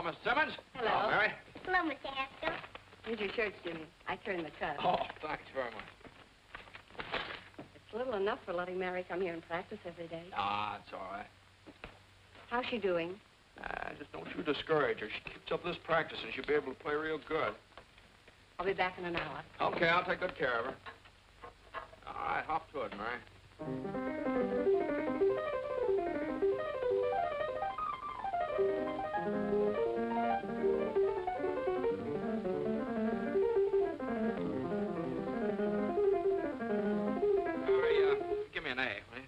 Miss Simmons. Hello. Hello, Mary. Hello, Mr. Haskell. Here's your shirts, Jimmy. I turned the cut. Oh, thanks very much. It's little enough for letting Mary come here and practice every day. Ah, it's all right. How's she doing? Just don't you discourage her. She keeps up this practice and she'll be able to play real good. I'll be back in an hour. Okay, I'll take good care of her. All right, hop to it, Mary. Give me an A, will you?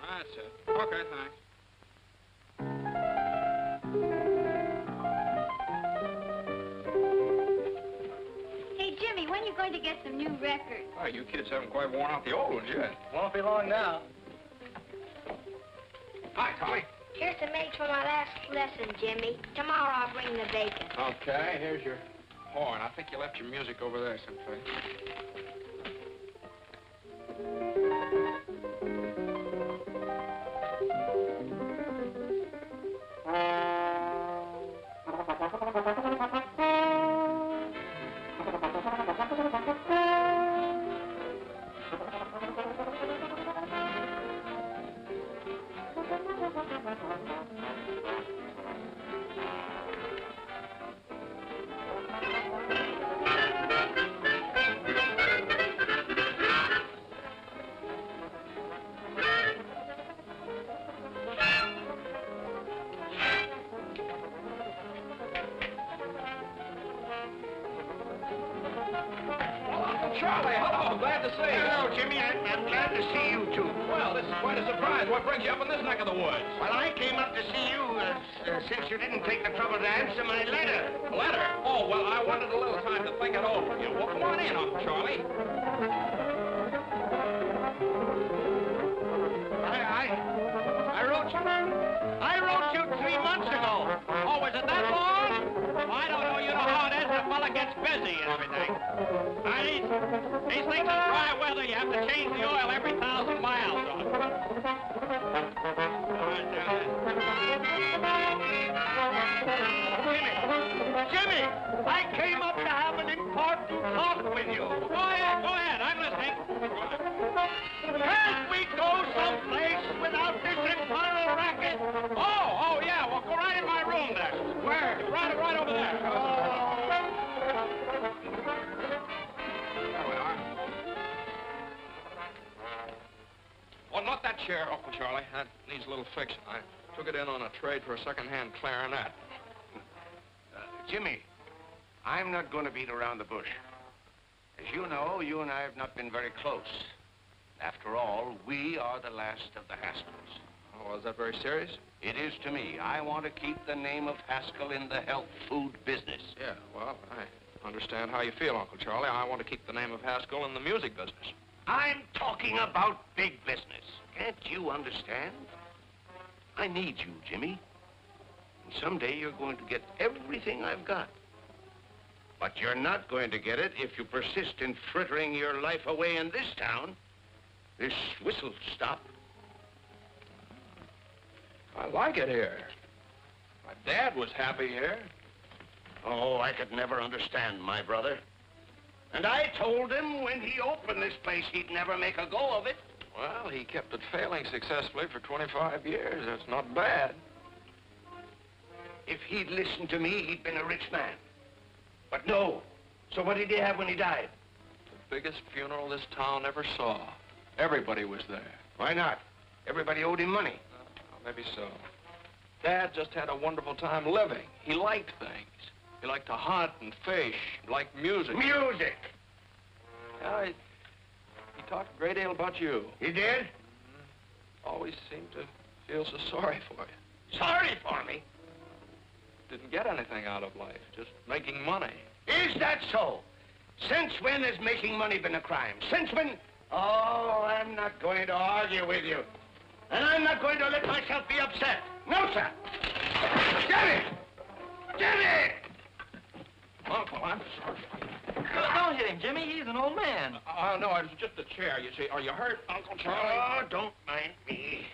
That's it. Okay, thanks. Hey, Jimmy, when are you going to get some new records? Oh, you kids haven't quite worn out the old ones yet. Won't be long now. Hi, Tommy. Here's some eggs for my last lesson, Jimmy. Tomorrow I'll bring the bacon. Okay, here's your horn. I think you left your music over there someplace. Charlie, hello. Glad to see you. Hello, Jimmy. I'm glad to see you, too. Well, this is quite a surprise. What brings you up in this neck of the woods? Well, I came up to see you since you didn't take the trouble to answer my letter. Letter? Oh, well, I wanted a little time to think it over. You know, well, come on in, Uncle Charlie. I wrote you 3 months ago. Oh, was it that long? I don't know. You know how it is. The fella gets busy and everything. These things are dry weather. You have to change the oil every 1,000 miles. Jimmy, I came up to have an important talk with you. Go ahead. I'm listening. Can't we go someplace without this infernal racket? Oh, yeah. Well, go right in my room there. Where? Right over there. There we are. Well, not that chair, Uncle Charlie. That needs a little fixing. I took it in on a trade for a second-hand clarinet. Jimmy, I'm not going to beat around the bush. As you know, you and I have not been very close. After all, we are the last of the Haskells. Oh, is that very serious? It is to me. I want to keep the name of Haskell in the health food business. Yeah, well, I understand how you feel, Uncle Charlie. I want to keep the name of Haskell in the music business. I'm talking about big business. Can't you understand? I need you, Jimmy. And someday you're going to get everything I've got. But you're not going to get it if you persist in frittering your life away in this town. This whistle stop. I like it here. My dad was happy here. Oh, I could never understand my brother. And I told him when he opened this place, he'd never make a go of it. Well, he kept it failing successfully for 25 years. That's not bad. If he'd listened to me, he'd been a rich man. But no. So what did he have when he died? The biggest funeral this town ever saw. Everybody was there. Why not? Everybody owed him money. Maybe so. Dad just had a wonderful time living. He liked things. He liked to hunt and fish, liked music. Music! Yeah, he talked a great deal about you. He did? Always seemed to feel so sorry for you. Sorry for me? Didn't get anything out of life, just making money. Is that so? Since when has making money been a crime? Since when? Oh, I'm not going to argue with you. And I'm not going to let myself be upset. No, sir. Jimmy! Jimmy! Uncle, I'm sorry. Don't hit him, Jimmy. He's an old man. No, it was just a chair, you see. Are you hurt, Uncle Charlie? Oh, don't mind me.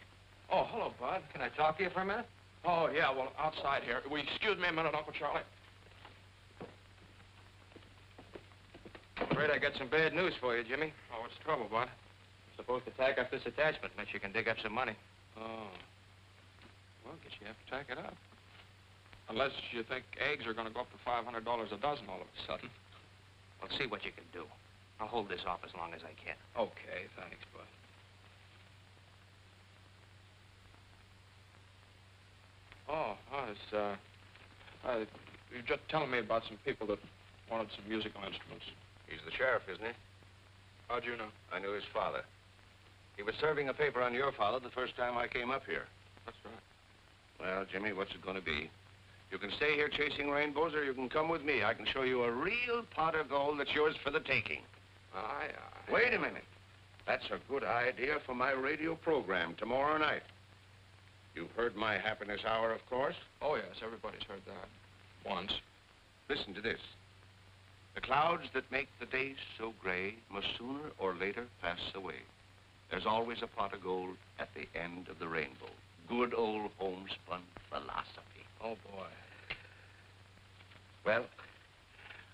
Oh, hello, Bud. Can I talk to you for a minute? Oh, yeah, well, outside here. Will you excuse me a minute, Uncle Charlie? Afraid I got some bad news for you, Jimmy. Oh, what's the trouble, Bud? You're supposed to tack up this attachment unless you can dig up some money. Oh. Well, I guess you have to tack it up. Unless you think eggs are going to go up to $500 a dozen all of a sudden. Well, see what you can do. I'll hold this off as long as I can. Okay, thanks, Bud. You're just telling me about some people that wanted some musical instruments. He's the sheriff, isn't he? How'd you know? I knew his father. He was serving a paper on your father the first time I came up here. That's right. Well, Jimmy, what's it going to be? You can stay here chasing rainbows, or you can come with me. I can show you a real pot of gold that's yours for the taking. Aye. Wait a minute. That's a good idea for my radio program tomorrow night. You've heard my happiness hour, of course. Oh, yes, everybody's heard that. Once. Listen to this. The clouds that make the days so gray must sooner or later pass away. There's always a pot of gold at the end of the rainbow. Good old homespun philosophy. Oh, boy. Well,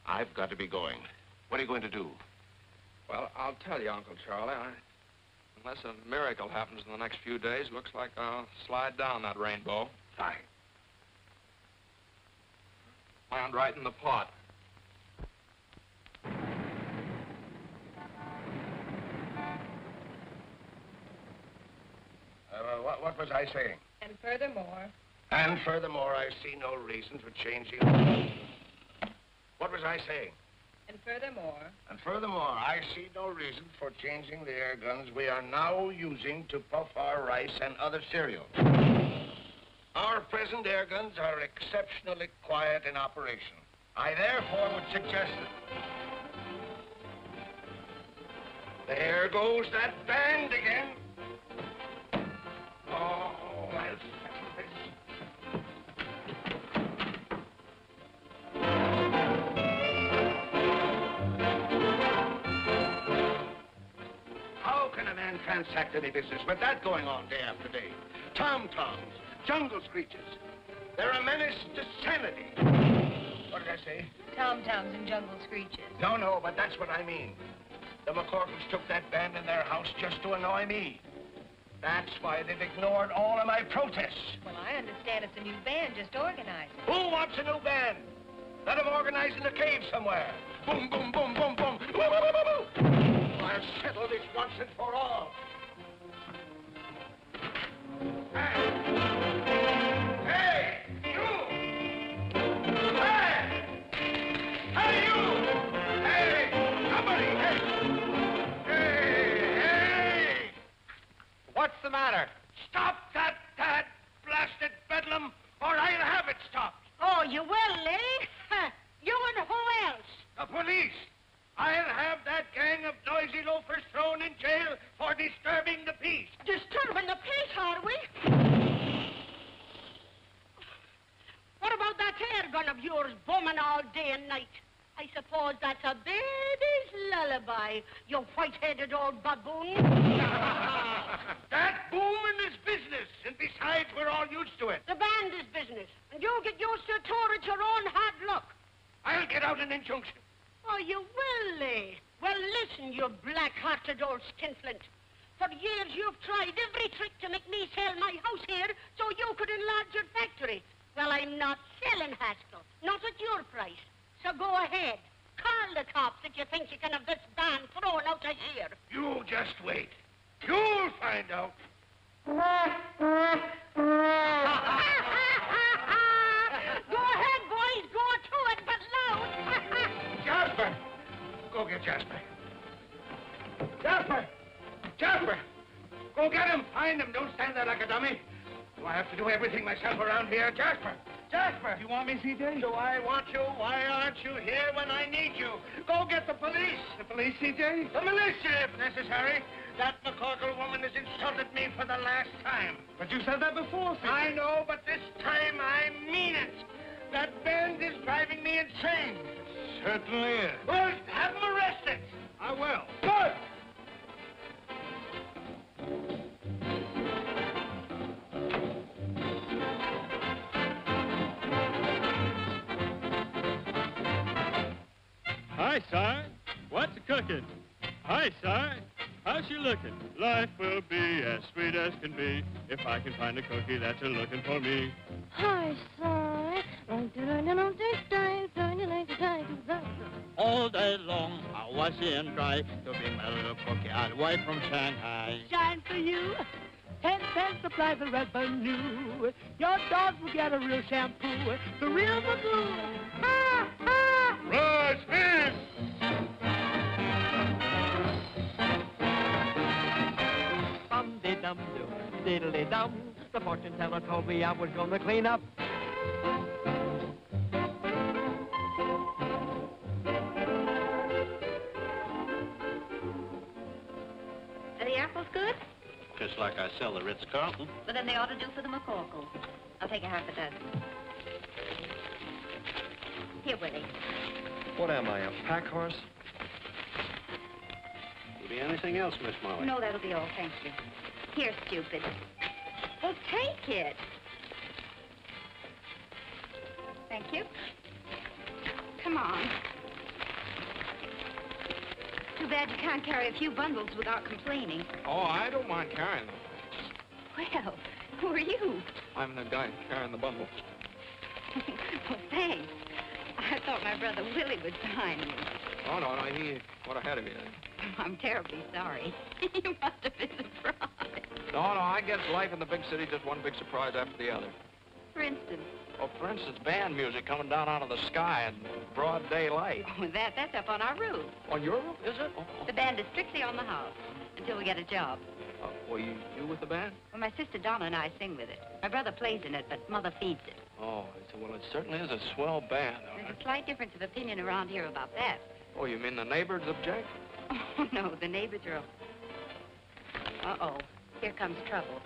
I've got to be going. What are you going to do? Well, I'll tell you, Uncle Charlie, unless a miracle happens in the next few days, looks like I'll slide down that rainbow. Fine. Land right in the pot. What was I saying? And furthermore... And furthermore, I see no reason for changing... What was I saying? And furthermore... And furthermore, I see no reason for changing the air guns we are now using to puff our rice and other cereals. Our present air guns are exceptionally quiet in operation. I therefore would suggest that... There goes that band again. Oh, I'll settle this. How can a man transact any business with that going on day after day? Tom-toms, jungle screeches. They're a menace to sanity. What did I say? Tom-toms and jungle screeches. No, but that's what I mean. The McCorkles took that band in their house just to annoy me. That's why they've ignored all of my protests. Well, I understand it's a new band just organized. Who wants a new band? Let them organize in the cave somewhere. Boom, boom, boom, boom, boom. Woo, woo, woo, woo, woo. I'll settle this once and for all. Hey, you! Hey! Hey, you! Hey, somebody! Hey! What's the matter? Stop that blasted bedlam, or I'll have it stopped. Oh, you will, eh? You and who else? The police. I'll have that gang of noisy loafers thrown in jail for disturbing the peace. Disturbing the peace, are we? What about that air gun of yours booming all day and night? I suppose that's a baby's lullaby, you white-headed old baboon. That booming is business, and besides, we're all used to it. The band is business, and you get used to it too at your own hard luck. I'll get out an injunction. Oh, you will, eh? Well, listen, you black-hearted old skinflint. For years, you've tried every trick to make me sell my house here so you could enlarge your factory. Well, I'm not selling, Haskell. Not at your price. So go ahead. Call the cops if you think you can have this band thrown out of here. You just wait. You'll find out. Go ahead, boys. Go to it, but loud. Jasper! Go get Jasper. Jasper! Jasper! Go get him. Find him. Don't stand there like a dummy. Do I have to do everything myself around here? Jasper! Jasper! You want me, C.J.? Do I want you? Why aren't you here when I need you? Go get the police. The police, C.J.? The militia, if necessary. That McCorkle woman has insulted me for the last time. But you said that before, C.J. I know, but this time I mean it. That band is driving me insane. Certainly is. Well, have them arrested. I will. Good! Hi, Si. What's cooking? Hi, Si. How's she looking? Life will be as sweet as can be if I can find a cookie that's a-looking for me. Hi, Si. All day long, I wash and try to bring my little cookie all the way from Shanghai. Shine for you. 10 cents supply the revenue. Your dog will get a real shampoo. The real Magoo. Ha, ha. Rise, fish! Dum-de-dum-dum, diddly-dum. The fortune teller told me I was gonna clean up. Are the apples good? Just like I sell the Ritz-Carlton. Well, then they ought to do for the McCorkles. I'll take a half a dozen. Here, Willie. What am I, a pack horse? Will be anything else, Miss Molly? No, that'll be all, thank you. Here, stupid. Well, take it. Thank you. Come on. Too bad you can't carry a few bundles without complaining. Oh, I don't mind carrying them. Well, who are you? I'm the guy carrying the bundles. Well, thanks. I thought my brother Willie was behind me. Oh, no, he went ahead of you. I'm terribly sorry. You must have been surprised. No, I guess life in the big city just one big surprise after the other. For instance? Oh, for instance, band music coming down out of the sky in broad daylight. Oh, that's up on our roof. On your roof, is it? Oh. The band is strictly on the house until we get a job. Well, you with the band? Well, my sister Donna and I sing with it. My brother plays in it, but Mother feeds it. Oh, well, it certainly is a swell band. There's a slight difference of opinion around here about that. Oh, you mean the neighbors object? Oh, no, the neighbors are... Uh-oh, here comes trouble.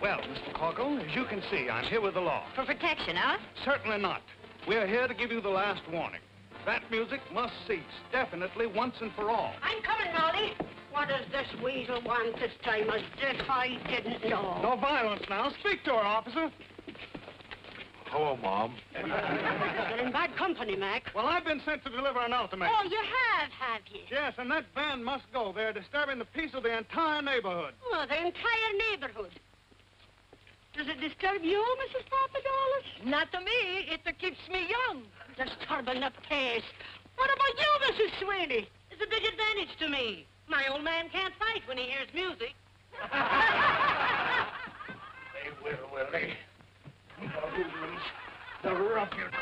Well, Mr. Corkle, as you can see, I'm here with the law. For protection, huh? Certainly not. We're here to give you the last warning. That music must cease, definitely, once and for all. I'm coming, Molly. What does this weasel want this time as this? I didn't know. No violence now. Speak to her, officer. Hello, Mom. You're in bad company, Mac. Well, I've been sent to deliver an ultimatum. Oh, you have you? Yes, and that band must go. They're disturbing the peace of the entire neighborhood. Oh, the entire neighborhood. Does it disturb you, Mrs. Papadopoulos? Not to me. It keeps me young. Disturbing the peace. What about you, Mrs. Sweeney? It's a big advantage to me. My old man can't fight when he hears music. They will, Willie. The hoodlums, the ruffians.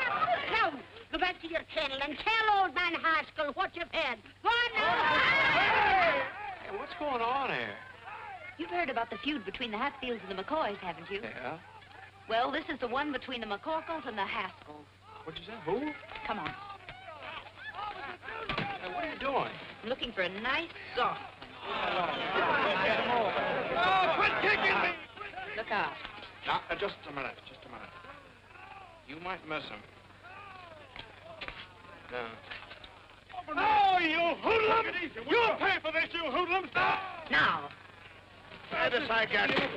Now, go back to your kennel and tell old man Haskell what you've had. Go on now. Hey, what's going on here? You've heard about the feud between the Hatfields and the McCoys, haven't you? Yeah? Well, this is the one between the McCorkles and the Haskells. What'd you say? Who? Come on. Hey, what are you doing? I'm looking for a nice, soft Oh, quit kicking me! Look out. Now, just a minute. You might miss him. No. Oh, you hoodlums! You'll pay for this, you hoodlums! Now. This I got you.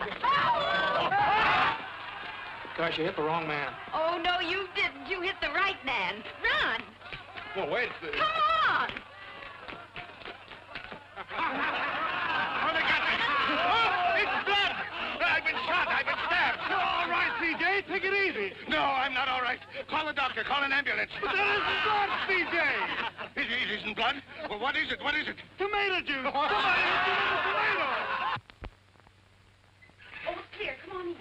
Gosh, you hit the wrong man. Oh, no, you didn't. You hit the right man. Run. Well, wait. Come on. Oh, they got me. Oh, it's blood. I've been shot. I've been stabbed. You're all right, C.J. Take it easy. No, I'm not all right. Call the doctor. Call an ambulance. But that isn't blood, C.J. It isn't blood? Well, what is it? What is it? Tomato juice. Somebody has given him a tomato. Oh, it's clear. Come on in.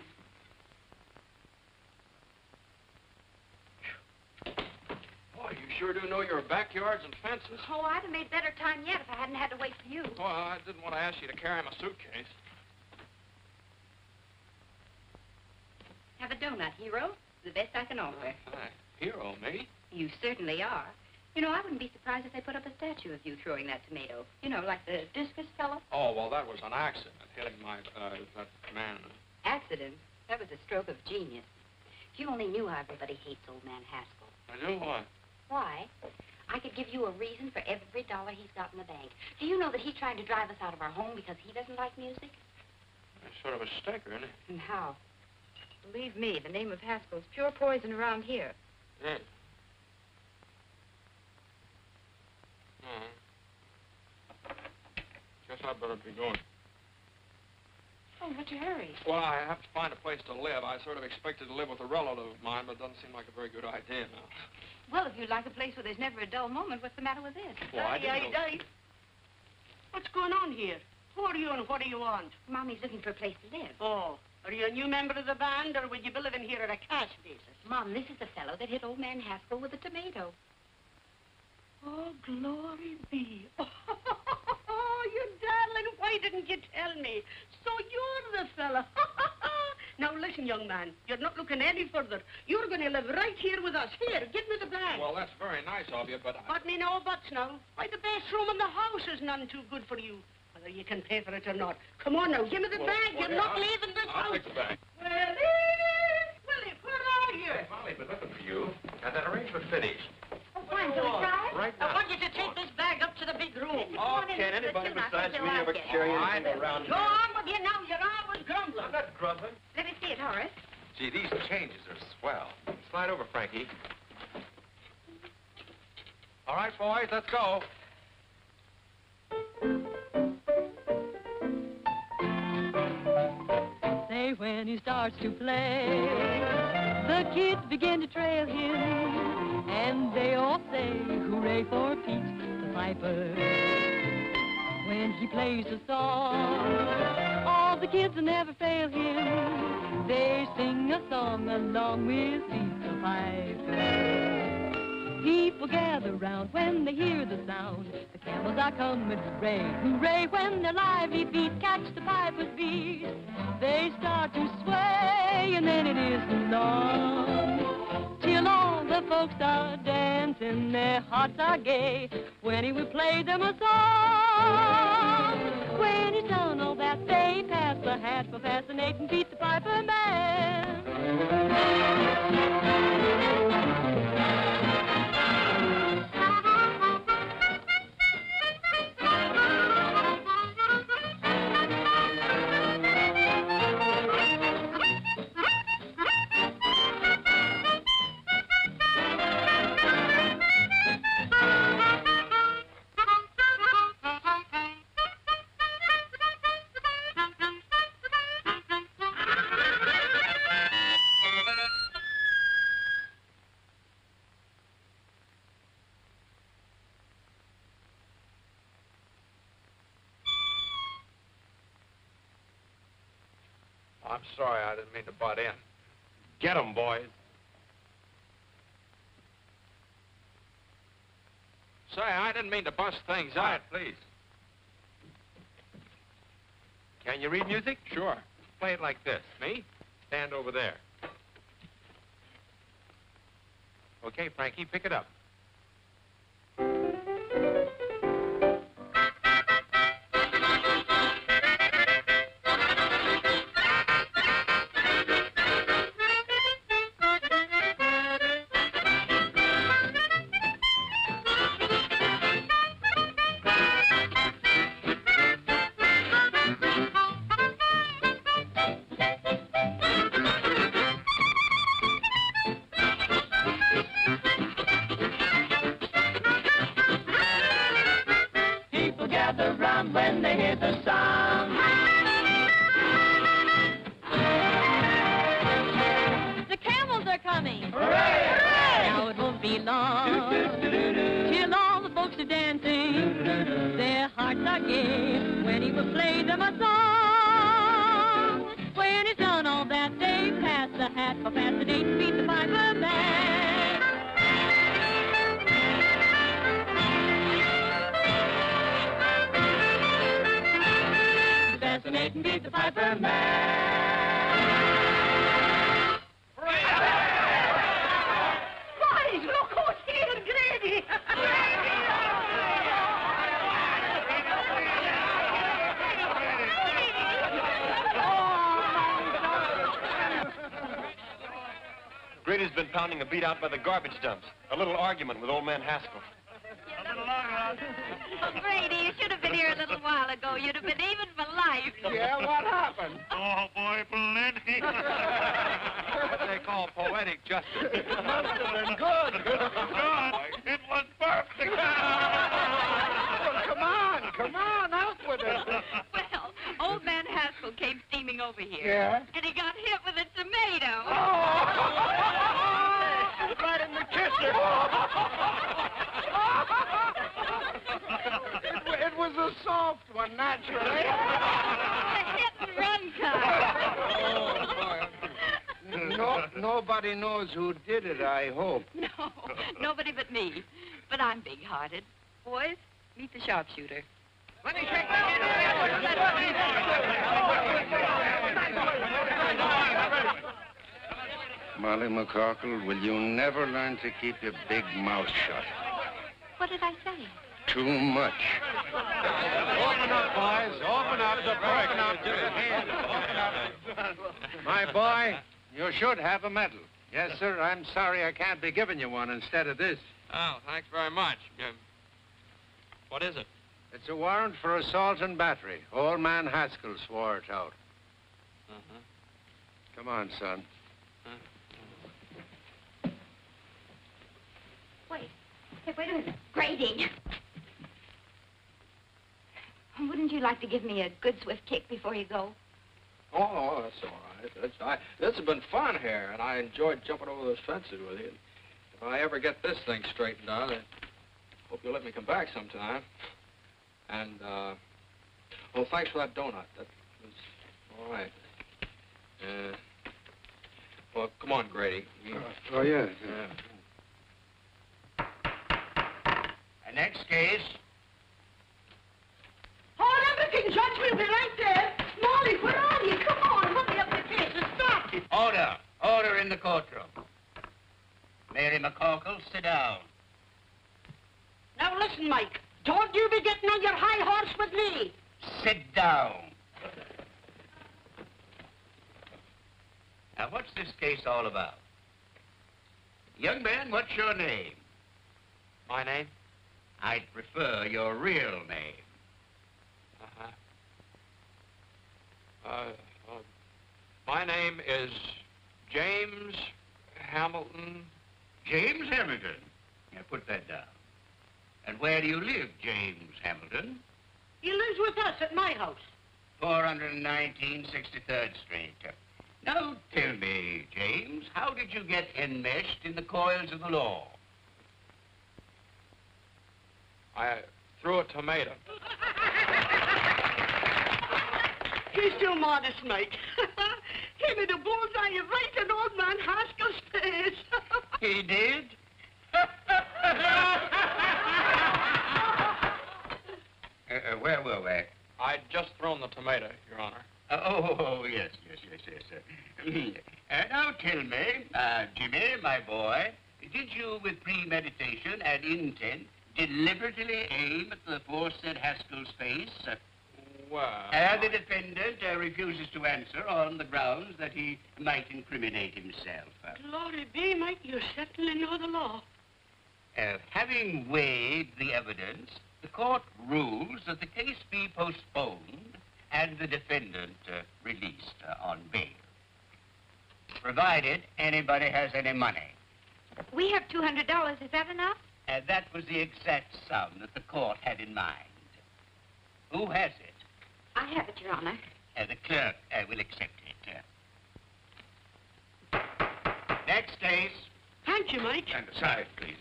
Boy, you sure do know your backyards and fences. Oh, I'd have made better time yet if I hadn't had to wait for you. Well, I didn't want to ask you to carry my suitcase. Have a donut, hero. The best I can offer. Hi. Hero, me? You certainly are. You know, I wouldn't be surprised if they put up a statue of you throwing that tomato. You know, like the discus fellow. Oh, well, that was an accident, hitting my, that man. Accident? That was a stroke of genius. If you only knew how everybody hates old man Haskell. I do what? Why? I could give you a reason for every dollar he's got in the bank. Do you know that he's trying to drive us out of our home because he doesn't like music? That's sort of a sticker, isn't it? And how? Believe me, the name of Haskell's pure poison around here. Yeah. Guess I'd better be going. Oh, what's your hurry? Well, I have to find a place to live. I sort of expected to live with a relative of mine, but it doesn't seem like a very good idea now. Well, if you'd like a place where there's never a dull moment, what's the matter with this? Well, I didn't know... What's going on here? Who are you and what do you want? Mommy's looking for a place to live. Oh, are you a new member of the band, or would you be living here at a cash basis? Mom, this is the fellow that hit old man Haskell with a tomato. Oh, glory be. Oh, you darling, why didn't you tell me? So you're the fella. Now, listen, young man, you're not looking any further. You're going to live right here with us. Here, give me the bag. Well, that's very nice of you, but... But me no buts now. Why, the best room in the house is none too good for you. Whether you can pay for it or not. Come on now, give me the bag. You're not leaving this house. I'll take the bag. Willie, where are you? Hey, Molly, been looking for you. Got that arrangement finished. Oh, fine, shall we try it? Right I now. want you to take this bag up to the big room. Oh, can anybody besides me ever carry anything around Go here? on with you now. You're always grumbling. I'm not grumbling. Let me see it, Horace. Gee, these changes are swell. Slide over, Frankie. All right, boys, let's go. Say when he starts to play, the kids begin to trail him, and they all say, hooray for Pete, the piper. When he plays a song, all the kids will never fail him. They sing a song along with Pete, the piper. People gather round when they hear the sound. The camels are coming, hooray, hooray, when their lively feet catch the piper's beat. They start to sway, and then it isn't long till all the folks are dancing, their hearts are gay when he will play them a song. When he's done all that, they pass the hat for fascinating Pete the Piper Man. I'm sorry, I didn't mean to butt in. Get 'em, boys. Say, I didn't mean to bust things Quiet, up. please. Can you read music? Sure. Play it like this. Me? Stand over there. Okay, Frankie, pick it up. When they hear the sound, the camels are coming. Hooray! Hooray! Now it won't be long till all the folks are dancing. Their hearts are gay when he will play them a song. When he's done all that, they pass the hat for fascinating Pete the Piper Man. Fascinating Pete the Piper Man. Boys, look who's here, Grady. Grady's been pounding a beat out by the garbage dumps. A little argument with old man Haskell. Yeah, Oh, Grady, you should have been here a little while ago. You'd have been even for life. Yeah, what happened? Oh, boy, plenty. What they call poetic justice. It must have been good. It was perfect. Well, come on, out with it. Well, old man Haskell came steaming over here. Yeah? And he got hit with a tomato. Right in the kisser. It was a soft one, naturally. A hit-and-run car. Nobody knows who did it, I hope. No, nobody but me. But I'm big-hearted. Boys, meet the sharpshooter. Let me shake Molly McCorkle, will you never learn to keep your big mouth shut? What did I say? Too much. Open up, boys. Open up. Open up. My boy, you should have a medal. Yes, sir. I'm sorry I can't be giving you one instead of this. Oh, thanks very much. What is it? It's a warrant for assault and battery. Old man Haskell swore it out. Uh-huh. Come on, son. Wait. Hey, wait a minute. Grady. Wouldn't you like to give me a good swift kick before you go? Oh, that's all right. This has been fun here, and I enjoyed jumping over those fences with you. If I ever get this thing straightened out, I hope you'll let me come back sometime. And, well, thanks for that donut. That was all right. Well, come on, Grady. Oh, yeah. The next case. Hold everything, Judge. We'll be right there. Molly, where are you? Come on, hurry up the case and start it. Order. Order in the courtroom. Mary McCorkle, sit down. Now listen, Mike. Don't you be getting on your high horse with me. Sit down. Now, what's this case all about? Young man, what's your name? My name? I'd prefer your real name. My name is James Hamilton. James Hamilton. Now, put that down. And where do you live, James Hamilton? He lives with us at my house. 419 63rd Street. Now, tell me, James, how did you get enmeshed in the coils of the law? I threw a tomato. He's too modest, Mike. He made a bullseye right in old man Haskell's face. He did? Where were we? I'd just thrown the tomato, Your Honor. Yes. Now tell me, Jimmy, my boy, did you, with premeditation and intent, deliberately aim at the aforesaid Haskell's face? Well... The defendant refuses to answer on the grounds that he might incriminate himself. Glory be, Mike, you certainly know the law. Having weighed the evidence, the court rules that the case be postponed and the defendant released on bail, provided anybody has any money. We have $200. Is that enough? That was the exact sum that the court had in mind. Who has it? I have it, Your Honor. The clerk will accept it. Next case. Thank you, Mike. Stand aside, please.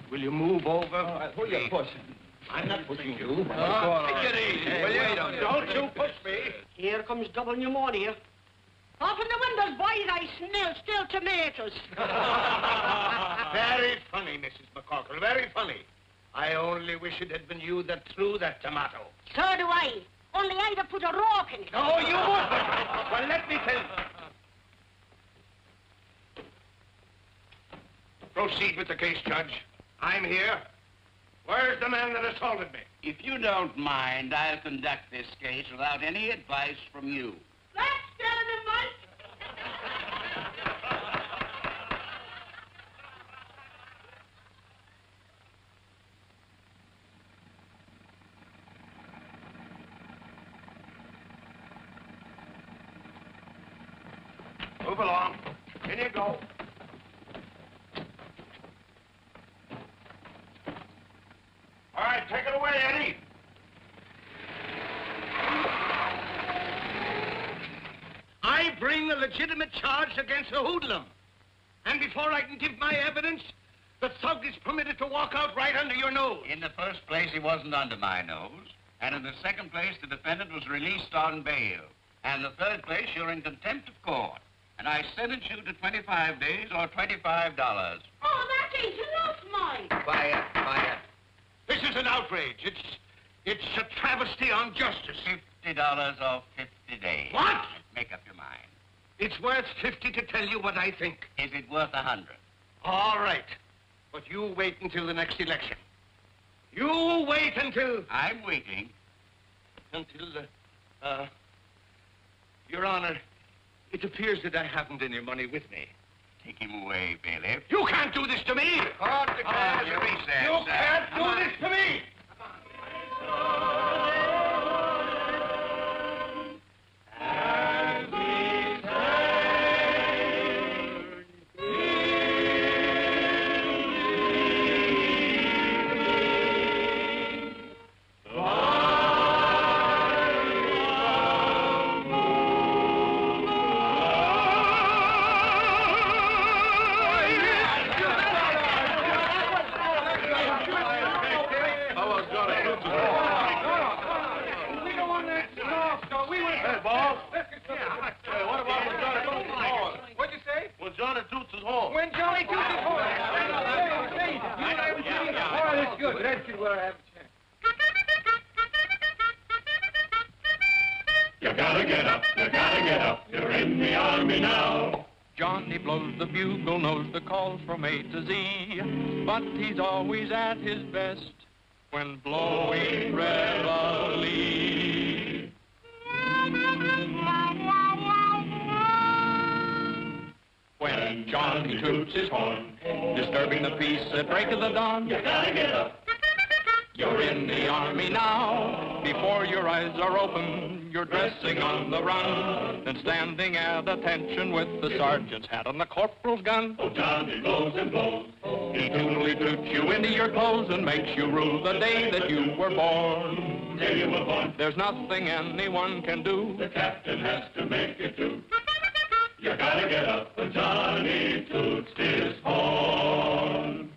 Will you move over? Who you pushing? I'm not pushing you. Take it easy, will you? Don't you push me. Here comes double pneumonia. Open the windows, boys. I smell still tomatoes. Very funny, Mrs. McCorkle, very funny. I only wish it had been you that threw that tomato. So do I. Only I'd have put a rock in it. No, you wouldn't. Well, let me tell you. Proceed with the case, Judge. I'm here. Where's the man that assaulted me? If you don't mind, I'll conduct this case without any advice from you. That's telling him, Mike. along. In you go. All right, take it away, Eddie. I bring a legitimate charge against a hoodlum. And before I can give my evidence, the thug is permitted to walk out right under your nose. In the first place, he wasn't under my nose. And in the second place, the defendant was released on bail. And in the third place, you're in contempt of court. And I sentence you to 25 days or $25. Oh, that ain't enough, Mike. Quiet, quiet. This is an outrage. It's a travesty on justice. $50 or 50 days. What? Make up your mind. It's worth 50 to tell you what I think. Is it worth 100? All right. But you wait until the next election. You wait until... I'm waiting. Until, Your Honor, it appears that I haven't any money with me. Take him away, bailiff. You can't do this to me! Court declares a recess. You can't do this to me! You gotta get up, you gotta get up, you're in the army now. Johnny blows the bugle, knows the calls from A to Z, but he's always at his best when blowing reveille. When Johnny toots his horn, disturbing the peace at break of the dawn, you gotta get up. You're in the army now. Before your eyes are open, you're dressing on the run and standing at attention with the sergeant's hat on the corporal's gun. Oh, Johnny blows and blows. He tunely toots you into your clothes and makes you rue the day that you were born. Day you were born. There's nothing anyone can do. The captain has to make it do. You gotta get up, and Johnny toots his horn.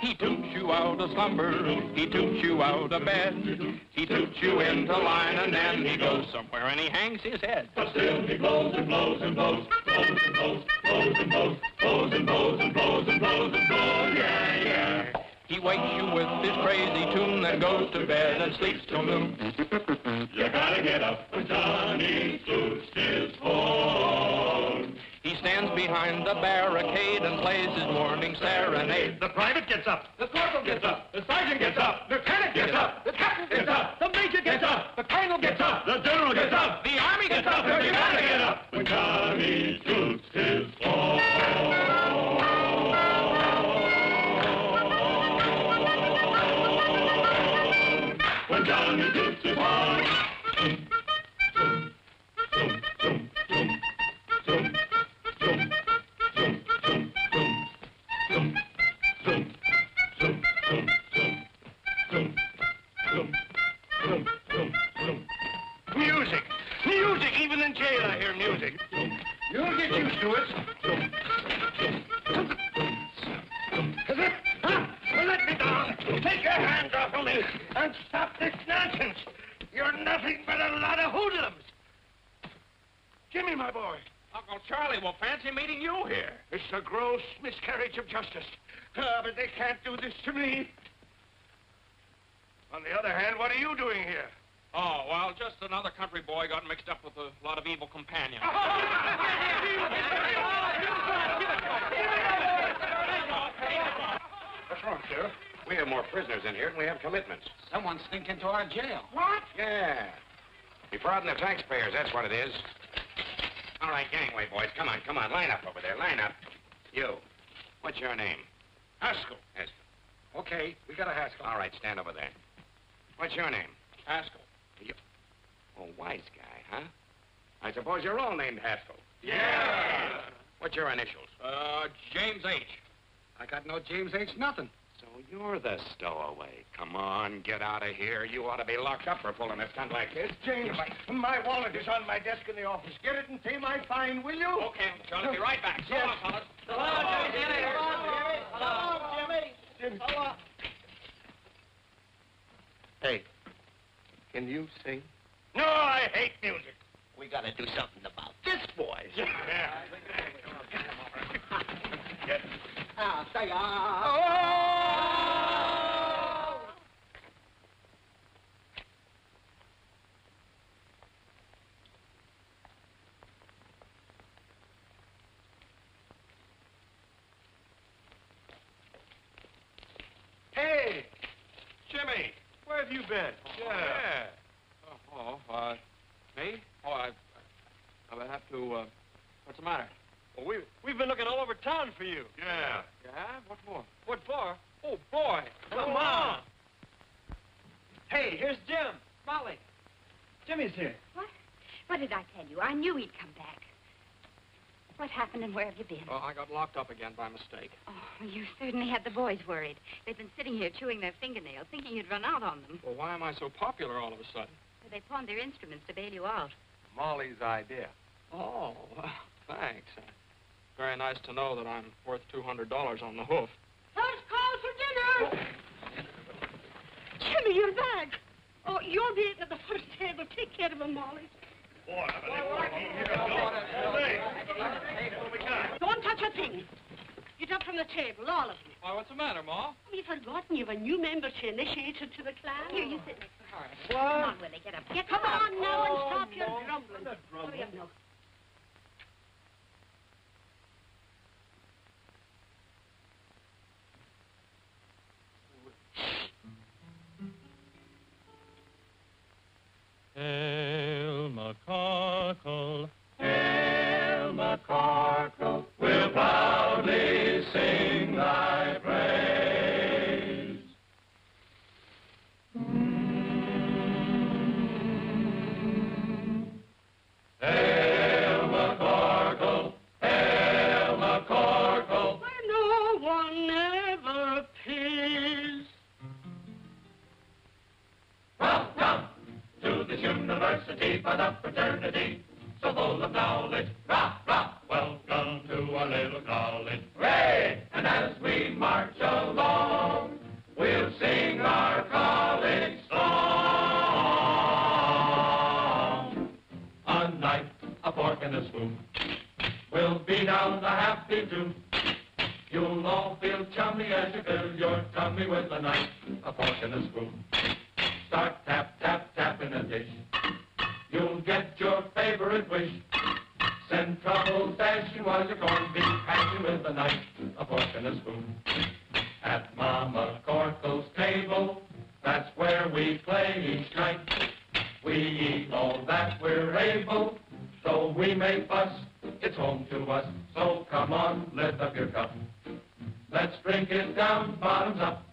He toots you out of slumber, he toots you out of bed, he toots you into line, and then he goes somewhere and he hangs his head. But still he blows and blows and blows, blows and blows, blows and blows, blows and blows and blows and blows and blows, yeah, yeah. He wakes you with his crazy tune, then goes to bed and sleeps till noon. You gotta get up when Johnny toots his horn. He stands behind the barricade and plays his morning serenade. The private gets up. The corporal gets up. The sergeant gets up. The lieutenant gets up. The captain gets up. The major gets up. The colonel gets up. The general gets up. The army gets up. You gotta get up when Johnny toots his horn. When Johnny toots his horn. Music. Music. Even in jail I hear music. You'll get used to it. Let me down. Take your hands off of me and stop this nonsense. You're nothing but a lot of hoodlums. Jimmy, my boy. Uncle Charlie will fancy meeting you here. It's a gross miscarriage of justice. But they can't do this to me. On the other hand, what are you doing here? Oh, well, just another country boy got mixed up with a lot of evil companions. What's wrong, Sheriff? We have more prisoners in here, and we have commitments. Someone sneaked into our jail. What? Yeah. Defrauding the taxpayers, that's what it is. All right, gangway, boys. Come on, come on. Line up over there. Line up. You. What's your name? Haskell. Haskell. Okay, we got a Haskell. All right, stand over there. What's your name? Haskell. You... Oh, wise guy, huh? I suppose you're all named Haskell. Yeah. What's your initials? James H. I got no James H. nothing. So you're the stowaway. Come on, get out of here. You ought to be locked up for pulling a stunt like this. James, my wallet is on my desk in the office. Get it and pay my fine, will you? Okay, Uncle Charlie. Be right back. So long, fellas. Hello, Jimmy. Hello, Jimmy. Hello. Hey, can you sing? No, I hate music. We got to do something about this, boys. Yeah. Say, Hey, Jimmy, where have you been? Yeah. Me? Oh, I have to, what's the matter? Well, we've been looking all over town for you. Yeah. Yeah? What for? What for? Oh, boy. Come on. Hey, here's Jim. Molly. Jimmy's here. What? What did I tell you? I knew he'd come back. What happened and where have you been? Well, I got locked up again by mistake. Oh, you certainly had the boys worried. They've been sitting here chewing their fingernails, thinking you'd run out on them. Well, why am I so popular all of a sudden? So they pawned their instruments to bail you out. Molly's idea. Oh, well, thanks. Very nice to know that I'm worth $200 on the hoof. First call for dinner. Jimmy, you're back. Oh, you'll be eating at the first table. Take care of him, Molly. Don't touch a thing. Get up from the table, all of you. Why, what's the matter, Ma? Have you forgotten you've a new member to initiate her to the clan? Here, you sit next to Horace. What? Come on, Willie, get up. Come on now and stop your grumbling. Hurry up now. Hail McCarkle, hail McCarkle, we'll proudly sing thy praise. Hail McCarkle, hail McCarkle, where no one ever pays. Welcome to this university for the fraternity, so full of knowledge, rah, rah. Welcome to our little college, hooray! And as we march along, we'll sing our college song. A knife, a fork, and a spoon, we'll be down the happy tune. You'll all feel chummy as you fill your tummy with a knife, a fork, and a spoon. Start tap, tap, tap in a dish. You'll get your favorite wish. Send trouble dashing while your corned beef hashing with a knife, a fork, and a spoon. At Mama Corkle's table, that's where we play each night. We eat all that we're able, so we may fuss. It's home to us, so come on, lift up your cup. Let's drink it down, bottoms up.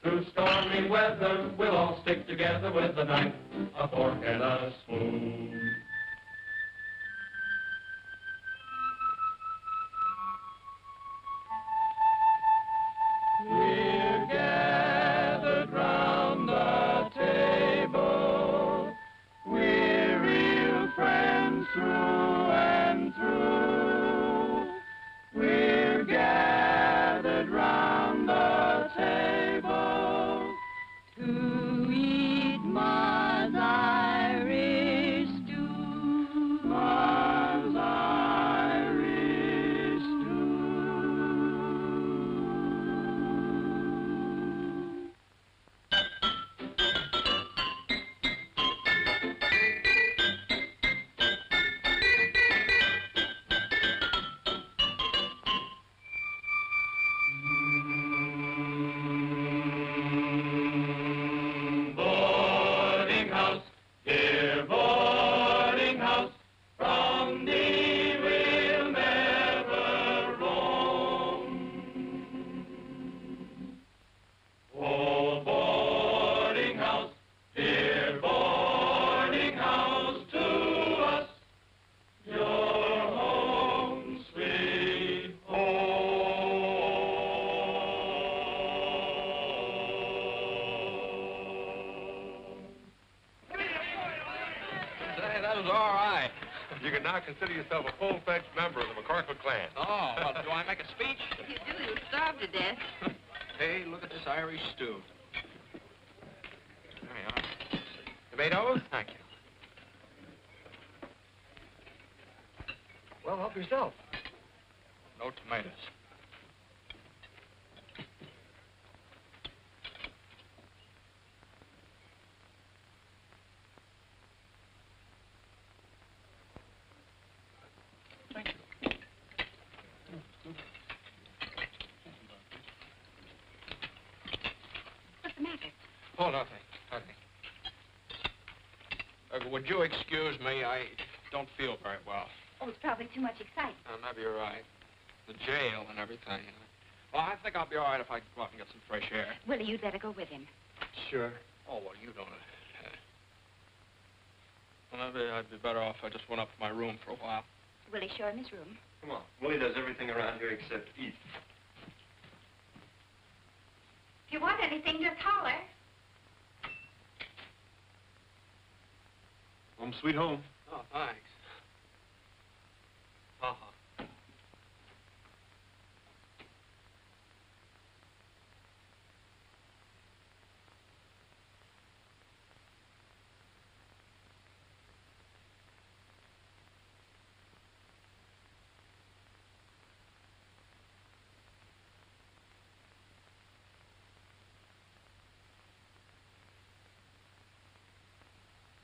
Through stormy weather, we'll all stick together with a knife, a fork, and a spoon. We're gathered round the table. We're real friends through and through. We're gathered round the table to eat Ma's Irish stew. was all right. You can now consider yourself a full-fledged member of the McCorkle clan. Oh, well, do I make a speech? If you do, you'll starve to death. Hey, look at this Irish stew. There you are. Tomatoes? Thank you. Well, help yourself. No tomatoes. What's the matter? Oh, nothing. Would you excuse me? I don't feel very well. Oh, it's probably too much excitement. Maybe you're right. The jail and everything. Well, I think I'll be all right if I go out and get some fresh air. Willie, you'd better go with him. Sure. Oh, well, you don't. Well, maybe I'd be better off if I just went up to my room for a while. Willie, show him his room. Come on. Willie does everything around here except eat. If you want anything, just holler. Home sweet home. Oh, thanks. Uh-huh.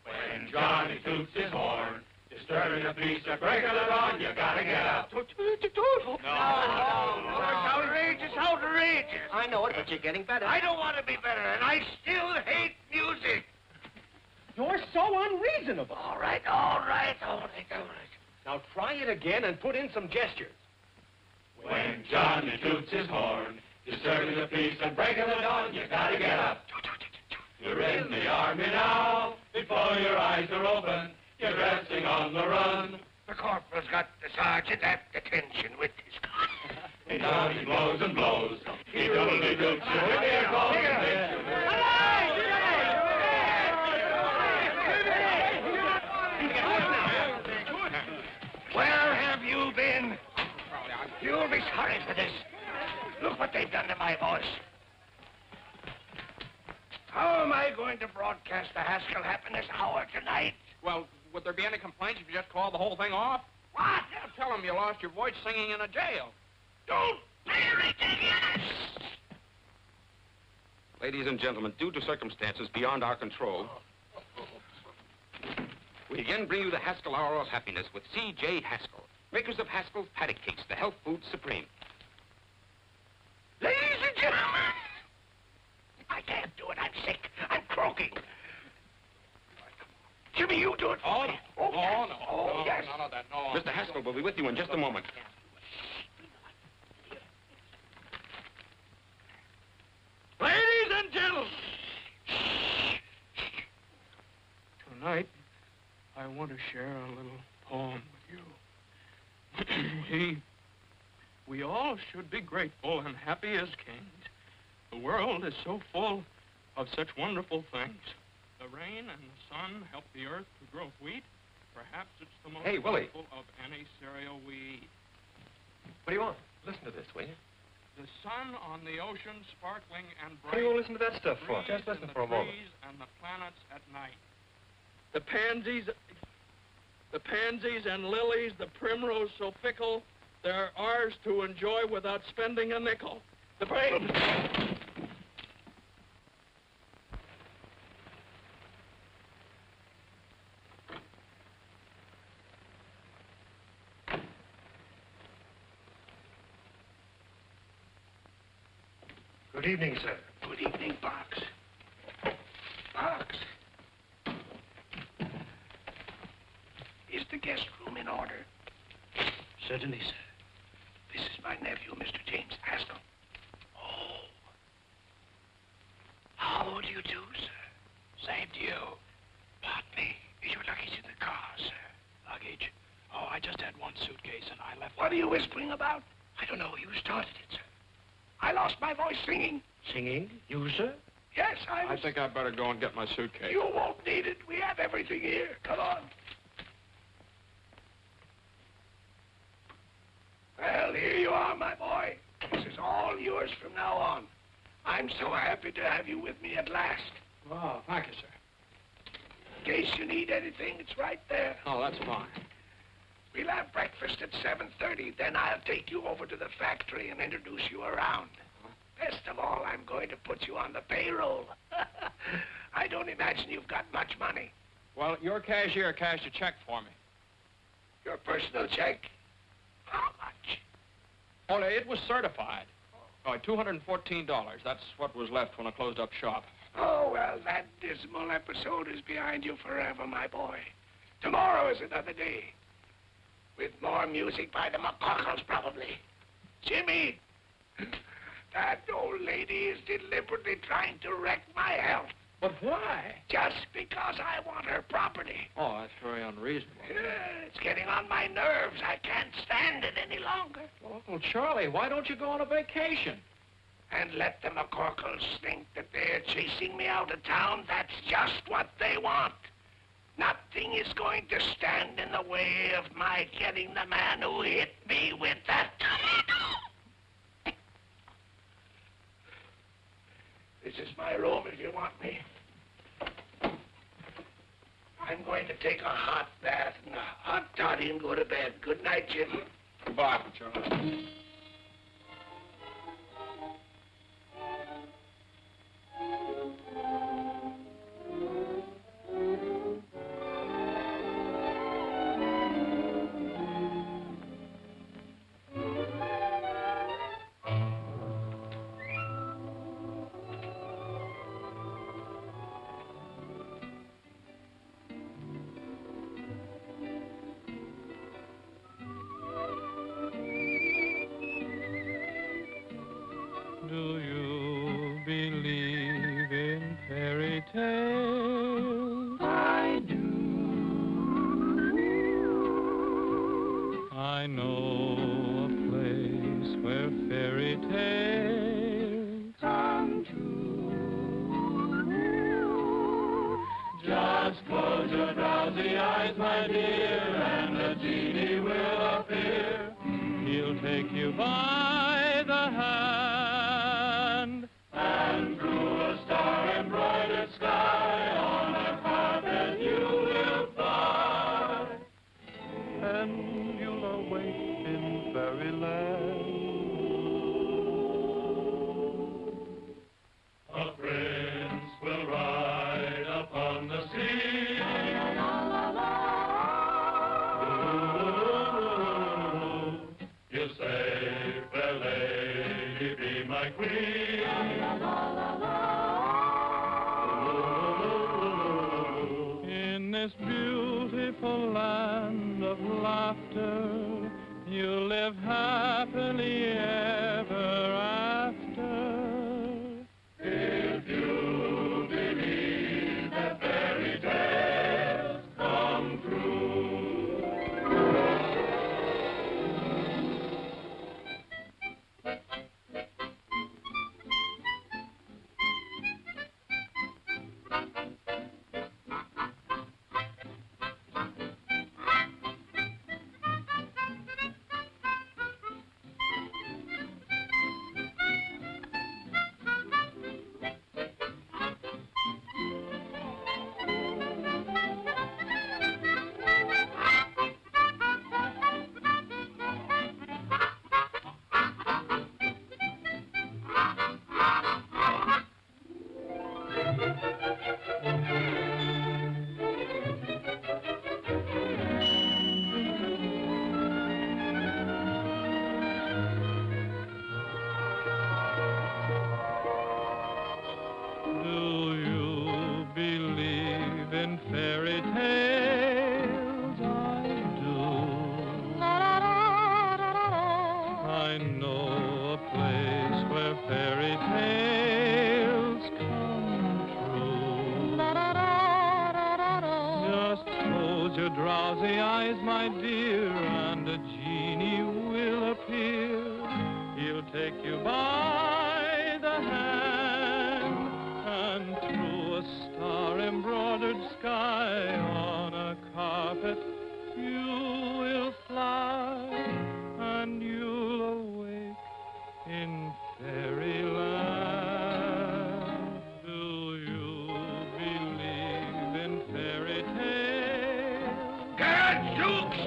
When Johnny toots his horn, disturbing the peace at break of the dawn, you gotta get up. No. It's outrageous, outrageous. I know it, but you're getting better. I don't want to be better, and I still hate music. You're so unreasonable. All right. Now try it again and put in some gestures. When Johnny toots his horn, disturbing the peace at break of the dawn, you gotta get up. You're in the army now, before your eyes are open, you're dressing on the run. The corporal's got the sergeant at detention with his gun. And down he blows and blows. He doodly-doots you with the aircall and takes you. Where have you been? You'll be sorry for this. Look what they've done to my voice. How am I going to broadcast the Haskell Happiness Hour tonight? Well, would there be any complaints if you just called the whole thing off? What? Yeah, tell them you lost your voice singing in a jail. Don't be ridiculous! Ladies and gentlemen, due to circumstances beyond our control, we again bring you the Haskell Hour of Happiness with C.J. Haskell, makers of Haskell's Paddock Cakes, the health food supreme. Ladies and gentlemen, I can't do it. I'm sick. I'm croaking. Jimmy, you do it for me. Oh, no. Oh, yes. None of that. No. Mr. Haskell will be with you in just a moment. Ladies and gentlemen. Tonight, I want to share a little poem with you. We all should be grateful and happy as kings. The world is so full of such wonderful things. The rain and the sun help the earth to grow wheat. Perhaps it's the most Hey, Willie. wonderful of any cereal we eat. What do you want? Listen to this, will you? The sun on the ocean sparkling and bright. What do you want to listen to that stuff for? Trees Just listen and for a the moment. trees and the planets at night. The pansies and lilies, the primrose so fickle, they're ours to enjoy without spending a nickel. The brain. Good evening, sir. Good evening, Box. Box. Is the guest room in order? Certainly, sir. This is my nephew, Mr. James Haskell. Oh. How do you do, sir? Same to you. Pardon me. Is your luggage in the car, sir? Luggage? Oh, I just had one suitcase and I left... What are you whispering about? I don't know. You started it, sir. I lost my voice singing. Singing? You, sir? Yes, I think I'd better go and get my suitcase. You won't need it. We have everything here. Come on. Well, here you are, my boy. This is all yours from now on. I'm so happy to have you with me at last. Oh, thank you, sir. In case you need anything, it's right there. Oh, that's fine. We'll have breakfast at 7:30. Then I'll take you over to the factory and introduce you around. Best of all, I'm going to put you on the payroll. I don't imagine you've got much money. Well, your cashier cashed a check for me. Your personal check? How much? Oh, it was certified. Oh, $214. That's what was left when I closed up shop. Oh, well, that dismal episode is behind you forever, my boy. Tomorrow is another day. With more music by the McCockles, probably. Jimmy, that old lady is deliberately trying to wreck my health. But why? Just because I want her property. Oh, that's very unreasonable. Yeah, it's getting on my nerves. I can't stand it any longer. Well, Uncle Charlie, why don't you go on a vacation? And let the McCorkles think that they're chasing me out of town. That's just what they want. Nothing is going to stand in the way of my getting the man who hit me with that tomato. This is my room if you want me. I'm going to take a hot bath and a hot toddy and go to bed. Good night, Jim. Goodbye, Uncle Charlie. Do you believe in fairy tales? I do. I know a place where fairy tales come true. Just close your drowsy eyes, my dear, and a genie will appear. He'll take you by the hand, and through a star-embroidered sky on a carpet you will fly. and you'll awake in fairyland. A prince will ride upon the sea. He'll say, fair lady, be my queen. In this beautiful land of laughter, you'll live happily ever after. If you believe that fairy tales come true. Do you believe in fairy tales? I do. I know a place where fairy tales come true. Just close your drowsy eyes, my dear, and a genie will appear. He'll take you by the hand, and through a star-embroidered sky on a carpet you will fly, and you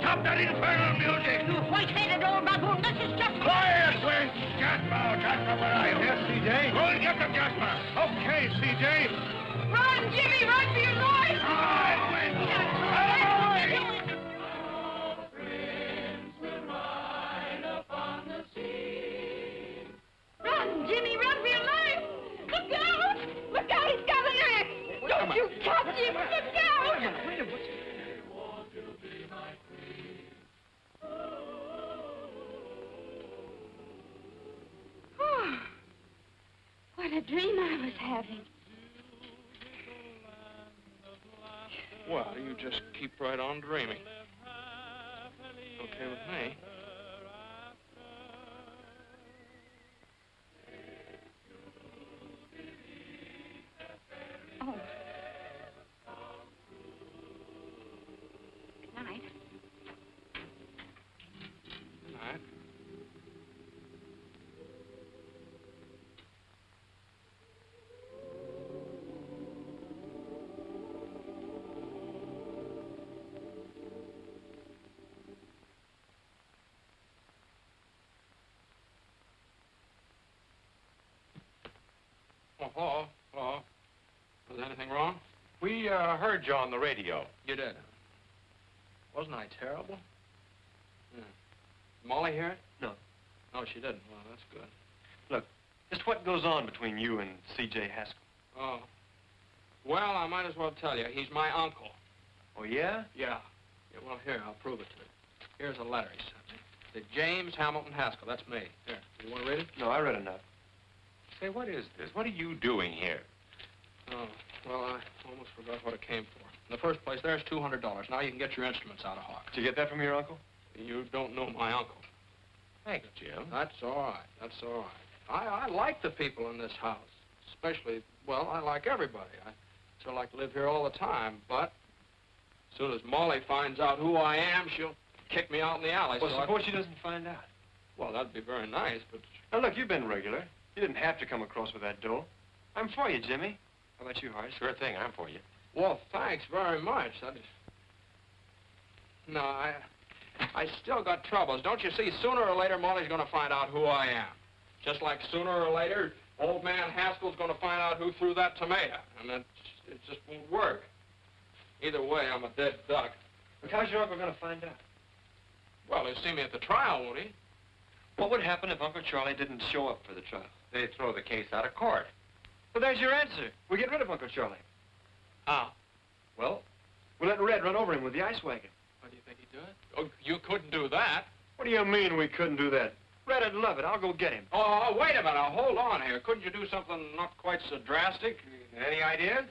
stop that infernal music! You white-headed old baboon, this is just... Quiet, Wes! Jasper, Jasper, where are you? Yes, C.J.? Go and get them, Jasper! Okay, C.J. Run, Jimmy, run for your life! All right, Wes! Out of my way! Run, Jimmy, run for your life! Look out! Look out, he's got an axe! Don't you touch him! Look out! Wait a minute. What a dream I was having. Well, you just keep right on dreaming. Okay with me. Oh. Good night. Good night. Oh, hello. Was anything wrong? We heard you on the radio. You did. Wasn't I terrible? Yeah. Molly hear it? No. No, she didn't. Well, that's good. Look, just what goes on between you and C.J. Haskell? Oh. Well, I might as well tell you. He's my uncle. Oh, yeah? Yeah. Yeah, well, here, I'll prove it to you. Here's a letter he sent me. To James Hamilton Haskell. That's me. Here, you want to read it? No, I read enough. Say, what is this? What are you doing here? Oh, well, I almost forgot what it came for. In the first place, there's $200. Now you can get your instruments out of Hawk. Did you get that from your uncle? You don't know my uncle. Thanks, Jim. That's all right. That's all right. I like the people in this house. Especially, well, I like everybody. I still like to live here all the time, but as soon as Molly finds out who I am, she'll kick me out in the alley. Well, so suppose she doesn't find out. Well, that'd be very nice, but... Now, look, you've been regular. You didn't have to come across with that dough. I'm for you, Jimmy. How about you, Horace? Sure thing, I'm for you. Well, thanks very much. No, I still got troubles. Don't you see, sooner or later, Molly's going to find out who I am. Just like sooner or later, old man Haskell's going to find out who threw that tomato. And it just won't work. Either way, I'm a dead duck. But how's your uncle going to find out? Well, he'll see me at the trial, won't he? What would happen if Uncle Charlie didn't show up for the trial? They'd throw the case out of court. Well, there's your answer. We get rid of Uncle Charlie. How? Well, we let Red run over him with the ice wagon. What do you think he'd do it? Oh, you couldn't do that. What do you mean we couldn't do that? Red'd love it. I'll go get him. Oh, wait a minute. Now, hold on here. Couldn't you do something not quite so drastic? Any ideas?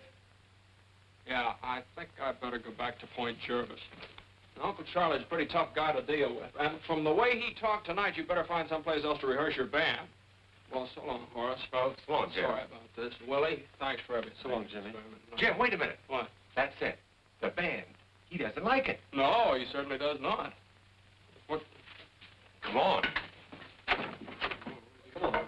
Yeah, I think I'd better go back to Point Jervis. Uncle Charlie's a pretty tough guy to deal with. And from the way he talked tonight, you better find someplace else to rehearse your band. Well, so long, Horace. Well, so long, Jim. Sorry about this. Willie, thanks for everything. So long, Jimmy. Jim, wait a minute. What? That's it. The band. He doesn't like it. No, he certainly does not. What? Come on. Come on.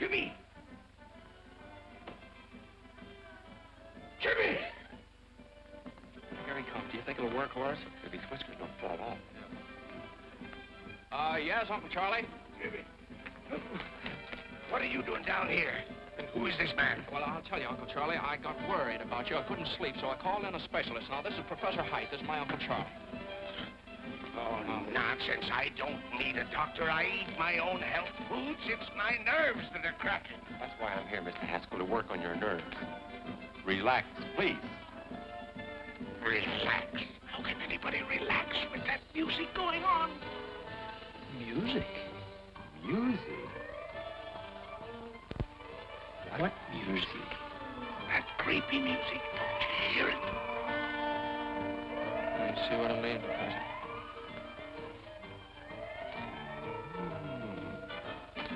Jimmy! Jimmy! Here he comes. Do you think it'll work, Horace? If his whiskers don't fall off. Yes, Uncle Charlie? Jimmy. What are you doing down here? And who is this man? Well, I'll tell you, Uncle Charlie, I got worried about you. I couldn't sleep, so I called in a specialist. Now, this is Professor Height. This is my Uncle Charlie. Oh, nonsense. I don't need a doctor. I eat my own health foods. It's my nerves that are cracking. That's why I'm here, Mr. Haskell, to work on your nerves. Relax, please. Relax? How can anybody relax with that music going on? Music? Music? What music? That creepy music. Don't you hear it? Let me see what I mean, Professor.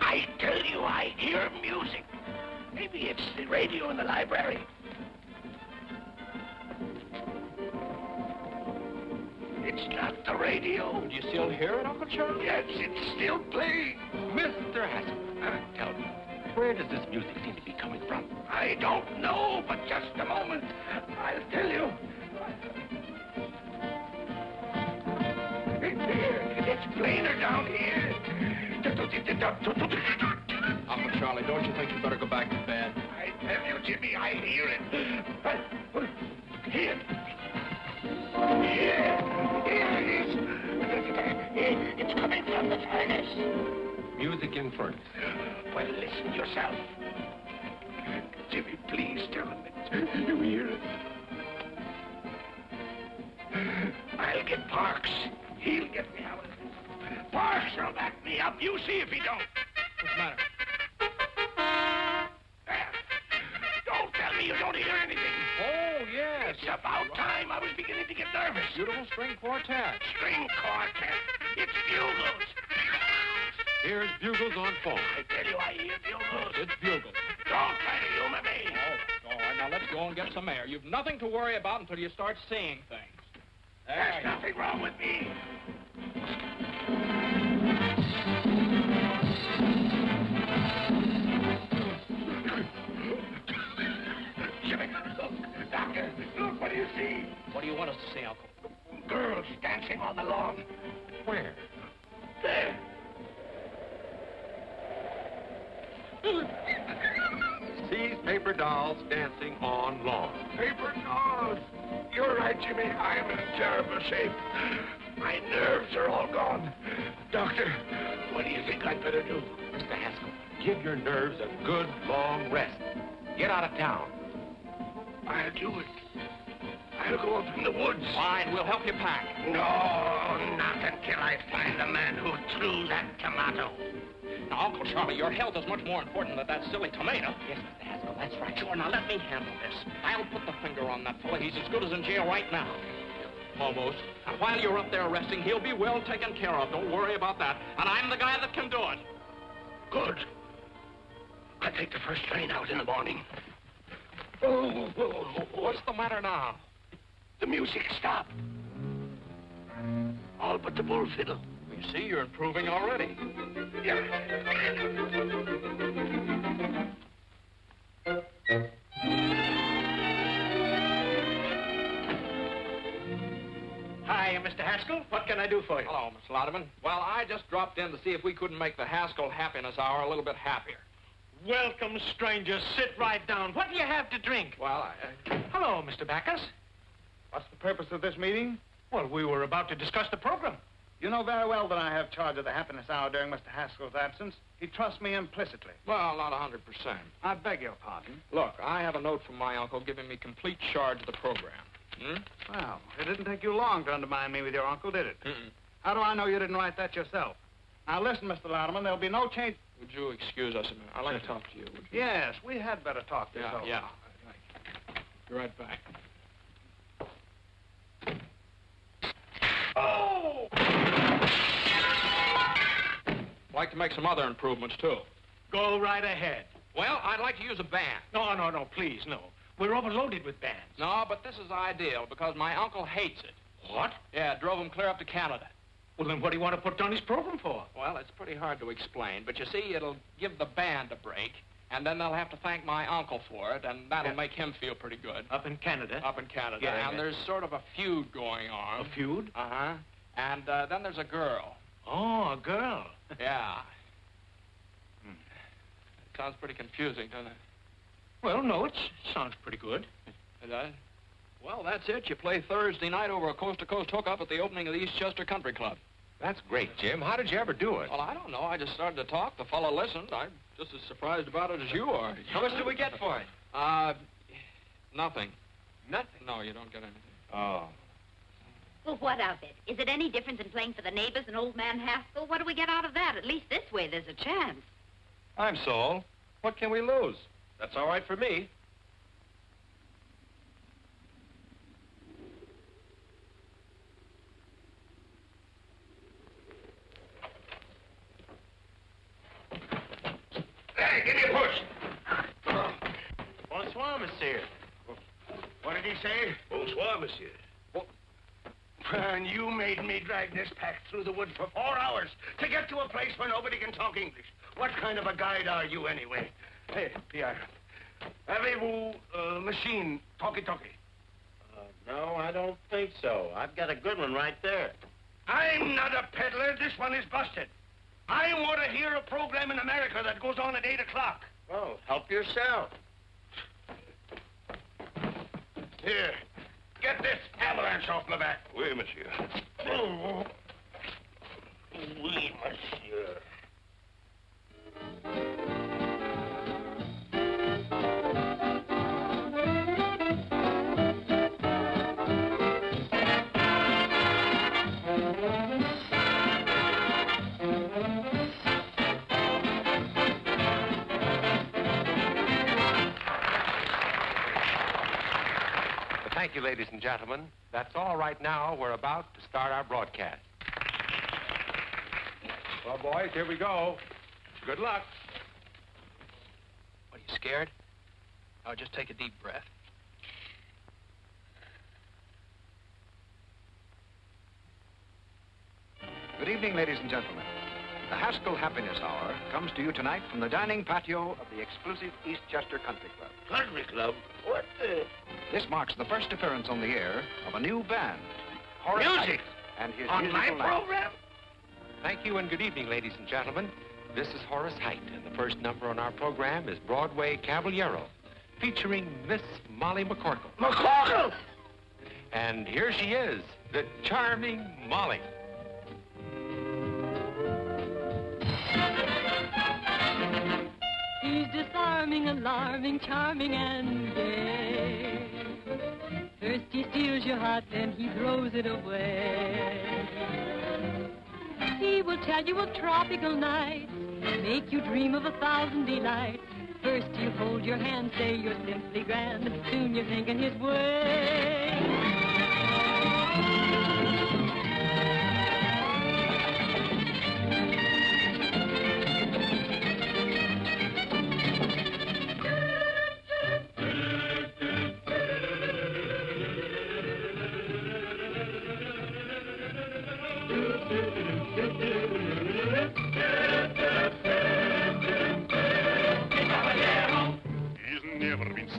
I tell you, I hear music. Maybe it's the radio in the library. It's not the radio. Do you still hear it, Uncle Charlie? Yes, it's still playing. Mr. Haskell, tell me, where does this music seem to be coming from? I don't know, but just a moment. I'll tell you. It's plainer down here. Uncle Charlie, don't you think you better go back to bed? I tell you, Jimmy, I hear it. Here. Here it is. It's coming from the furnace. Music in furnace. Well, listen yourself. Jimmy, please tell him that you hear it. I'll get Parks. He'll get me out of this. Parks will back me up. You see if he don't. What's the matter? Don't tell me you don't hear anything. Oh, yes. It's about time. I was beginning to get nervous. Beautiful string quartet. String quartet. It's bugles. Here's bugles on phone. I tell you, I hear bugles. It's bugles. Don't try to humor me. Oh, all right. Now, let's go and get some air. You've nothing to worry about until you start seeing things. There's nothing wrong with me. Jimmy, look. Doctor, look, what do you see? What do you want us to see, Uncle? Girls dancing on the lawn. Where? There. Sees paper dolls dancing on lawn. Paper dolls. You're right, Jimmy. I'm in terrible shape. My nerves are all gone. Doctor, what do you think I'd better do? Mr. Haskell, give your nerves a good long rest. Get out of town. I'll do it. I'll go up in the woods. Fine, we'll help you pack. No, not until I find the man who threw that tomato. Now, Uncle Charlie, your health is much more important than that silly tomato. Yes, Mr. Haskell, that's right. Sure, now let me handle this. I'll put the finger on that fellow. He's as good as in jail right now. Almost. And while you're up there resting, he'll be well taken care of. Don't worry about that. And I'm the guy that can do it. Good. I'll take the first train out in the morning. What's the matter now? The music stopped. All but the bull fiddle. You see, you're improving already. Yeah. Hi, Mr. Haskell. What can I do for you? Hello, Mr. Lauderman. Well, I just dropped in to see if we couldn't make the Haskell Happiness Hour a little bit happier. Welcome, stranger. Sit right down. What do you have to drink? Well, Hello, Mr. Backus. What's the purpose of this meeting? Well, we were about to discuss the program. You know very well that I have charge of the happiness hour during Mr. Haskell's absence. He trusts me implicitly. Well, not 100%. I beg your pardon. Look, I have a note from my uncle giving me complete charge of the program. Well, it didn't take you long to undermine me with your uncle, did it? Mm-mm. How do I know you didn't write that yourself? Now, listen, Mr. Louderman, there'll be no change. Would you excuse us a minute? I'd like to talk to you. Yes, we had better talk this over. Yeah. Be right back. Oh! I'd like to make some other improvements, too. Go right ahead. Well, I'd like to use a band. No, please, no. We're overloaded with bands. No, but this is ideal because my uncle hates it. What? Yeah, it drove him clear up to Canada. Well, then what do you want to put Tony's program for? Well, it's pretty hard to explain, but you see, it'll give the band a break, and then they'll have to thank my uncle for it, and that'll make him feel pretty good. Up in Canada? Up in Canada. Yeah, and there's sort of a feud going on. A feud? Uh-huh. And then there's a girl. Oh, a girl. Yeah. It sounds pretty confusing, doesn't it? Well, no, it sounds pretty good. It does? Well, that's it. You play Thursday night over a coast-to-coast hookup at the opening of the Eastchester Country Club. That's great, Jim. How did you ever do it? Well, I don't know. I just started to talk. The fellow listened. I'm just as surprised about it as you are. How much do we get for it? Nothing. Nothing? No, you don't get anything. Oh. Well, what of it? Is it any different than playing for the neighbors and old man Haskell? What do we get out of that? At least this way there's a chance. I'm sold. What can we lose? That's all right for me. Hey, give me a push. Bonsoir, monsieur. What did he say? Bonsoir, monsieur. And you made me drag this pack through the woods for 4 hours to get to a place where nobody can talk English. What kind of a guide are you, anyway? Hey, Pierre, avez-vous machine talkie-talkie? No, I don't think so. I've got a good one right there. I'm not a peddler. This one is busted. I want to hear a program in America that goes on at 8 o'clock. Well, help yourself. Here, get this avalanche off my back. Oui, monsieur. Oh. Oui, monsieur. Thank you, ladies and gentlemen. That's all right now. We're about to start our broadcast. Well, boys, here we go. Good luck. What, are you scared? Oh, just take a deep breath. Good evening, ladies and gentlemen. The Haskell Happiness Hour comes to you tonight from the dining patio of the exclusive Eastchester Country Club. Country Club? What the... This marks the first appearance on the air of a new band. Music? Height and his On my musical night. program? Thank you and good evening, ladies and gentlemen. This is Horace Height, and the first number on our program is Broadway Caballero, featuring Miss Molly McCorkle. McCorkle! And here she is, the charming Molly. He's disarming, alarming, charming, and gay. First he steals your heart, then he throws it away. He will tell you of tropical nights, make you dream of 1,000 delights. First he'll hold your hand, say you're simply grand. Soon you're thinking his way.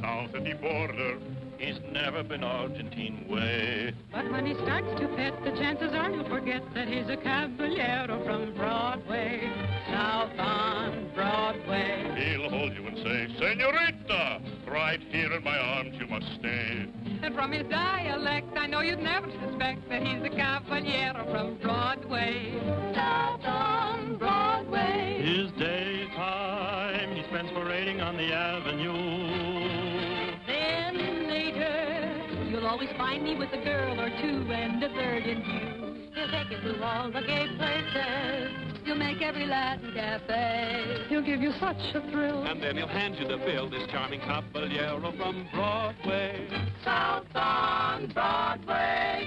South at the border, he's never been Argentine way. But when he starts to pet, the chances are he'll forget that he's a caballero from Broadway, south on Broadway. He'll hold you and say, Senorita, right here in my arms you must stay. And from his dialect, I know you'd never suspect that he's a caballero from Broadway, south on Broadway. His daytime he spends parading on the avenue. Then later, you'll always find me with a girl or two and a bird in view. He'll take you to all the gay places. He'll make every Latin cafe. He'll give you such a thrill. And then he'll hand you the bill, this charming caballero from Broadway. South on Broadway.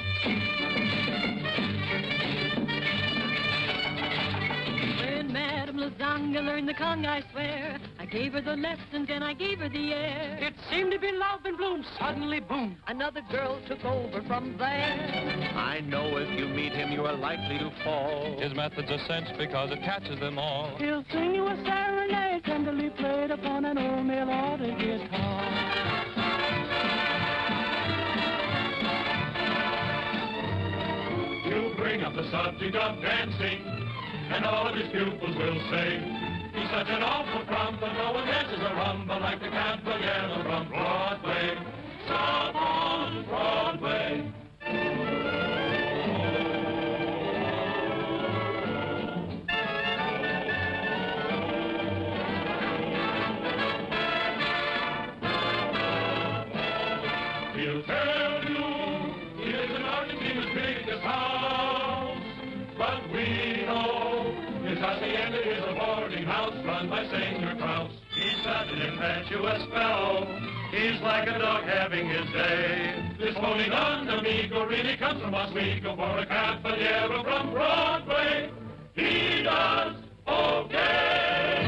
When Madam lasagna, learn the Kong, I swear. I gave her the lessons and I gave her the air. It seemed to be love in bloom. Suddenly, boom. Another girl took over from there. I know if you meet him, you are likely to fall. His method's a cinch because it catches them all. He'll sing you a serenade, tenderly played upon an old mail-order guitar. You bring up the subject of dancing, and all of his pupils will say, he's such an awful frump, but no one dances a rumba like the Caballero from Broadway. Stop on Broadway. He'll tell you he lives in Argentina's biggest house, but we know his hacienda is a boarding house run by Senor Kraus. He's such an impetuous fellow, he's like a dog having his day. This phony Don Amigo really comes from Oswego for a Caballero from Broadway. He does okay.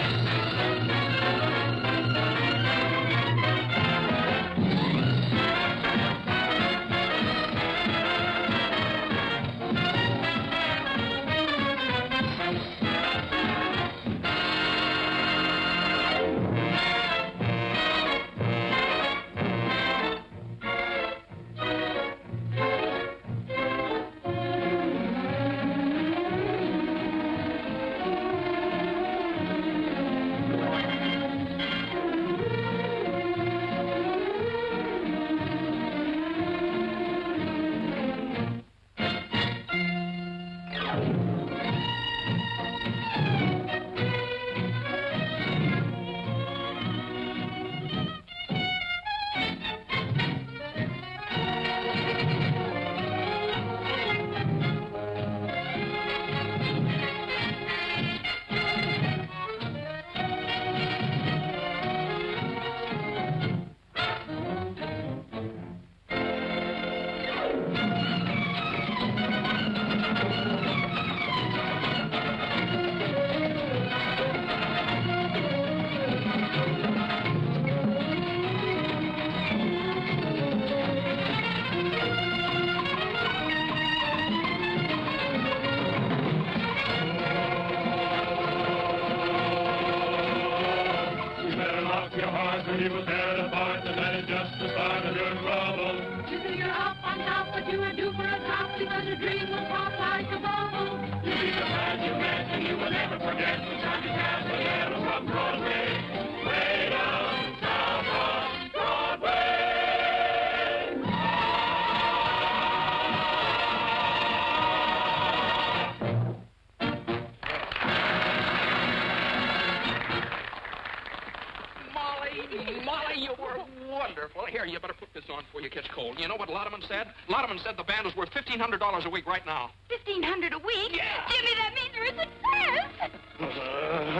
You know what Lotterman said? Lotterman said the band is worth $1,500 a week right now. $1,500 a week? Yeah. Jimmy, that means you're a success.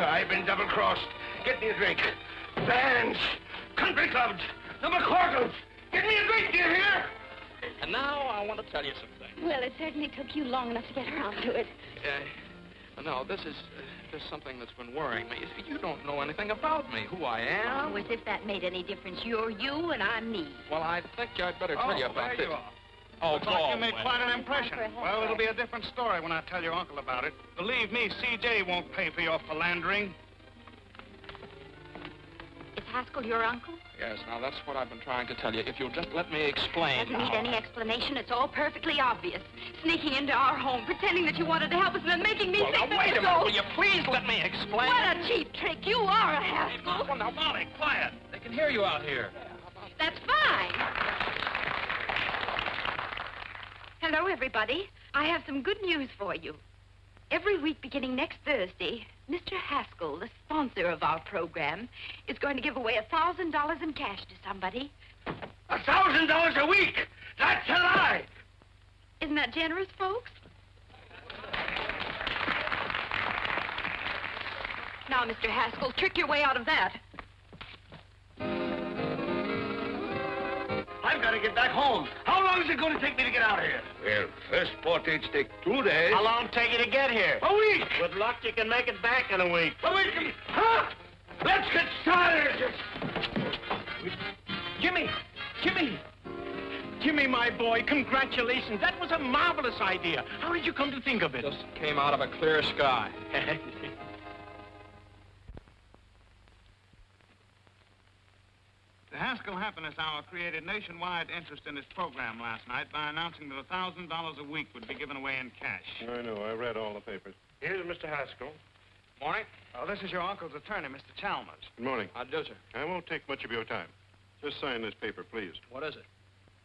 I've been double-crossed. Get me a drink. Bands, country clubs, number quarters. Get me a drink, do you hear? And now I want to tell you something. Well, it certainly took you long enough to get around to it. No, this is something that's been worrying me. You don't know anything about me, who I am. Oh, as if that made any difference. You're you and I'm me. Well, I think I'd better tell you about there this. you are. Oh, Looks like you made quite an impression. Well, it'll be a different story when I tell your uncle about it. Believe me, CJ won't pay for your philandering. Is Haskell your uncle? Yes, now that's what I've been trying to tell you. If you'll just let me explain. Doesn't need any explanation. It's all perfectly obvious. Sneaking into our home, pretending that you wanted to help us, and then making me Well, think now, that wait you a minute. go. Will you please let me explain? What a cheap trick. You are a Haskell. Well, now, Molly, quiet. They can hear you out here. That's fine. Hello, everybody. I have some good news for you. Every week beginning next Thursday, Mr. Haskell, the sponsor of our program, is going to give away $1,000 in cash to somebody. $1,000 a week? That's a lie! Isn't that generous, folks? Now, Mr. Haskell, trick your way out of that. I've I've got to get back home. How long is it going to take me to get out of here? Well, first portage take 2 days. How long take you to get here? A week. Good luck, you can make it back in a week. A week? Huh? Let's get started. Jimmy! Jimmy! Jimmy, my boy, congratulations. That was a marvelous idea. How did you come to think of it? Just came out of a clear sky. The Haskell Happiness Hour created nationwide interest in its program last night by announcing that $1,000 a week would be given away in cash. I know. I read all the papers. Here's Mr. Haskell. Morning. Oh, this is your uncle's attorney, Mr. Chalmers. Good morning. How do, sir? I won't take much of your time. Just sign this paper, please. What is it?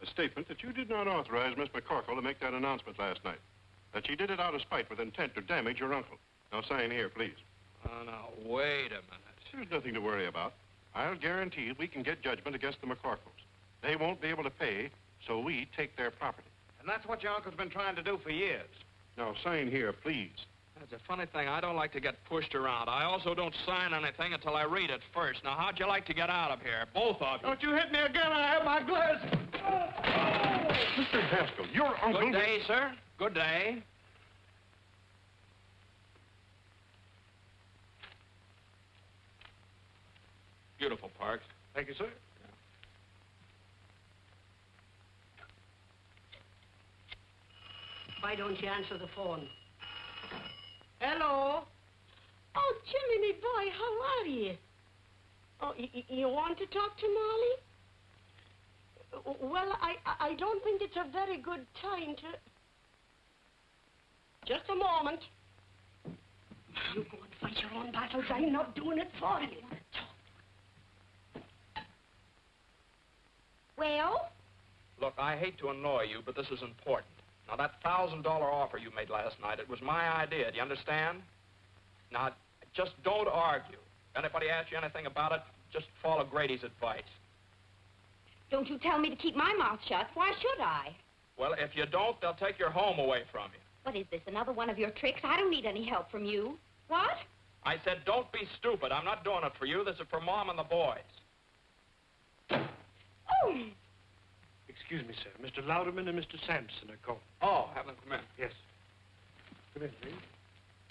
A statement that you did not authorize Miss McCorkle to make that announcement last night. That she did it out of spite with intent to damage your uncle. Now sign here, please. Oh, now, wait a minute. There's nothing to worry about. I'll guarantee we can get judgment against the McCorkles. They won't be able to pay, so we take their property. And that's what your uncle's been trying to do for years. Now sign here, please. That's a funny thing. I don't like to get pushed around. I also don't sign anything until I read it first. Now, how'd you like to get out of here? Both of you. Don't you hit me again. I have my glasses. Mr. Haskell, your uncle... Good day, sir. Good day. Beautiful park. Thank you, sir. Why don't you answer the phone? Hello? Oh, Jimmy, me boy, how are you? Oh, you want to talk to Molly? Well, I don't think it's a very good time to... Just a moment. You go and fight your own battles. I'm not doing it for you. Well? Look, I hate to annoy you, but this is important. Now, that $1,000 offer you made last night, it was my idea. Do you understand? Now, just don't argue. If anybody asks you anything about it, just follow Grady's advice. Don't you tell me to keep my mouth shut. Why should I? Well, if you don't, they'll take your home away from you. What is this, another one of your tricks? I don't need any help from you. What? I said, don't be stupid. I'm not doing it for you. This is for Mom and the boys. Oh! Excuse me, sir. Mr. Louderman and Mr. Sampson are calling. Oh, have them come in. Yes. Come in, please.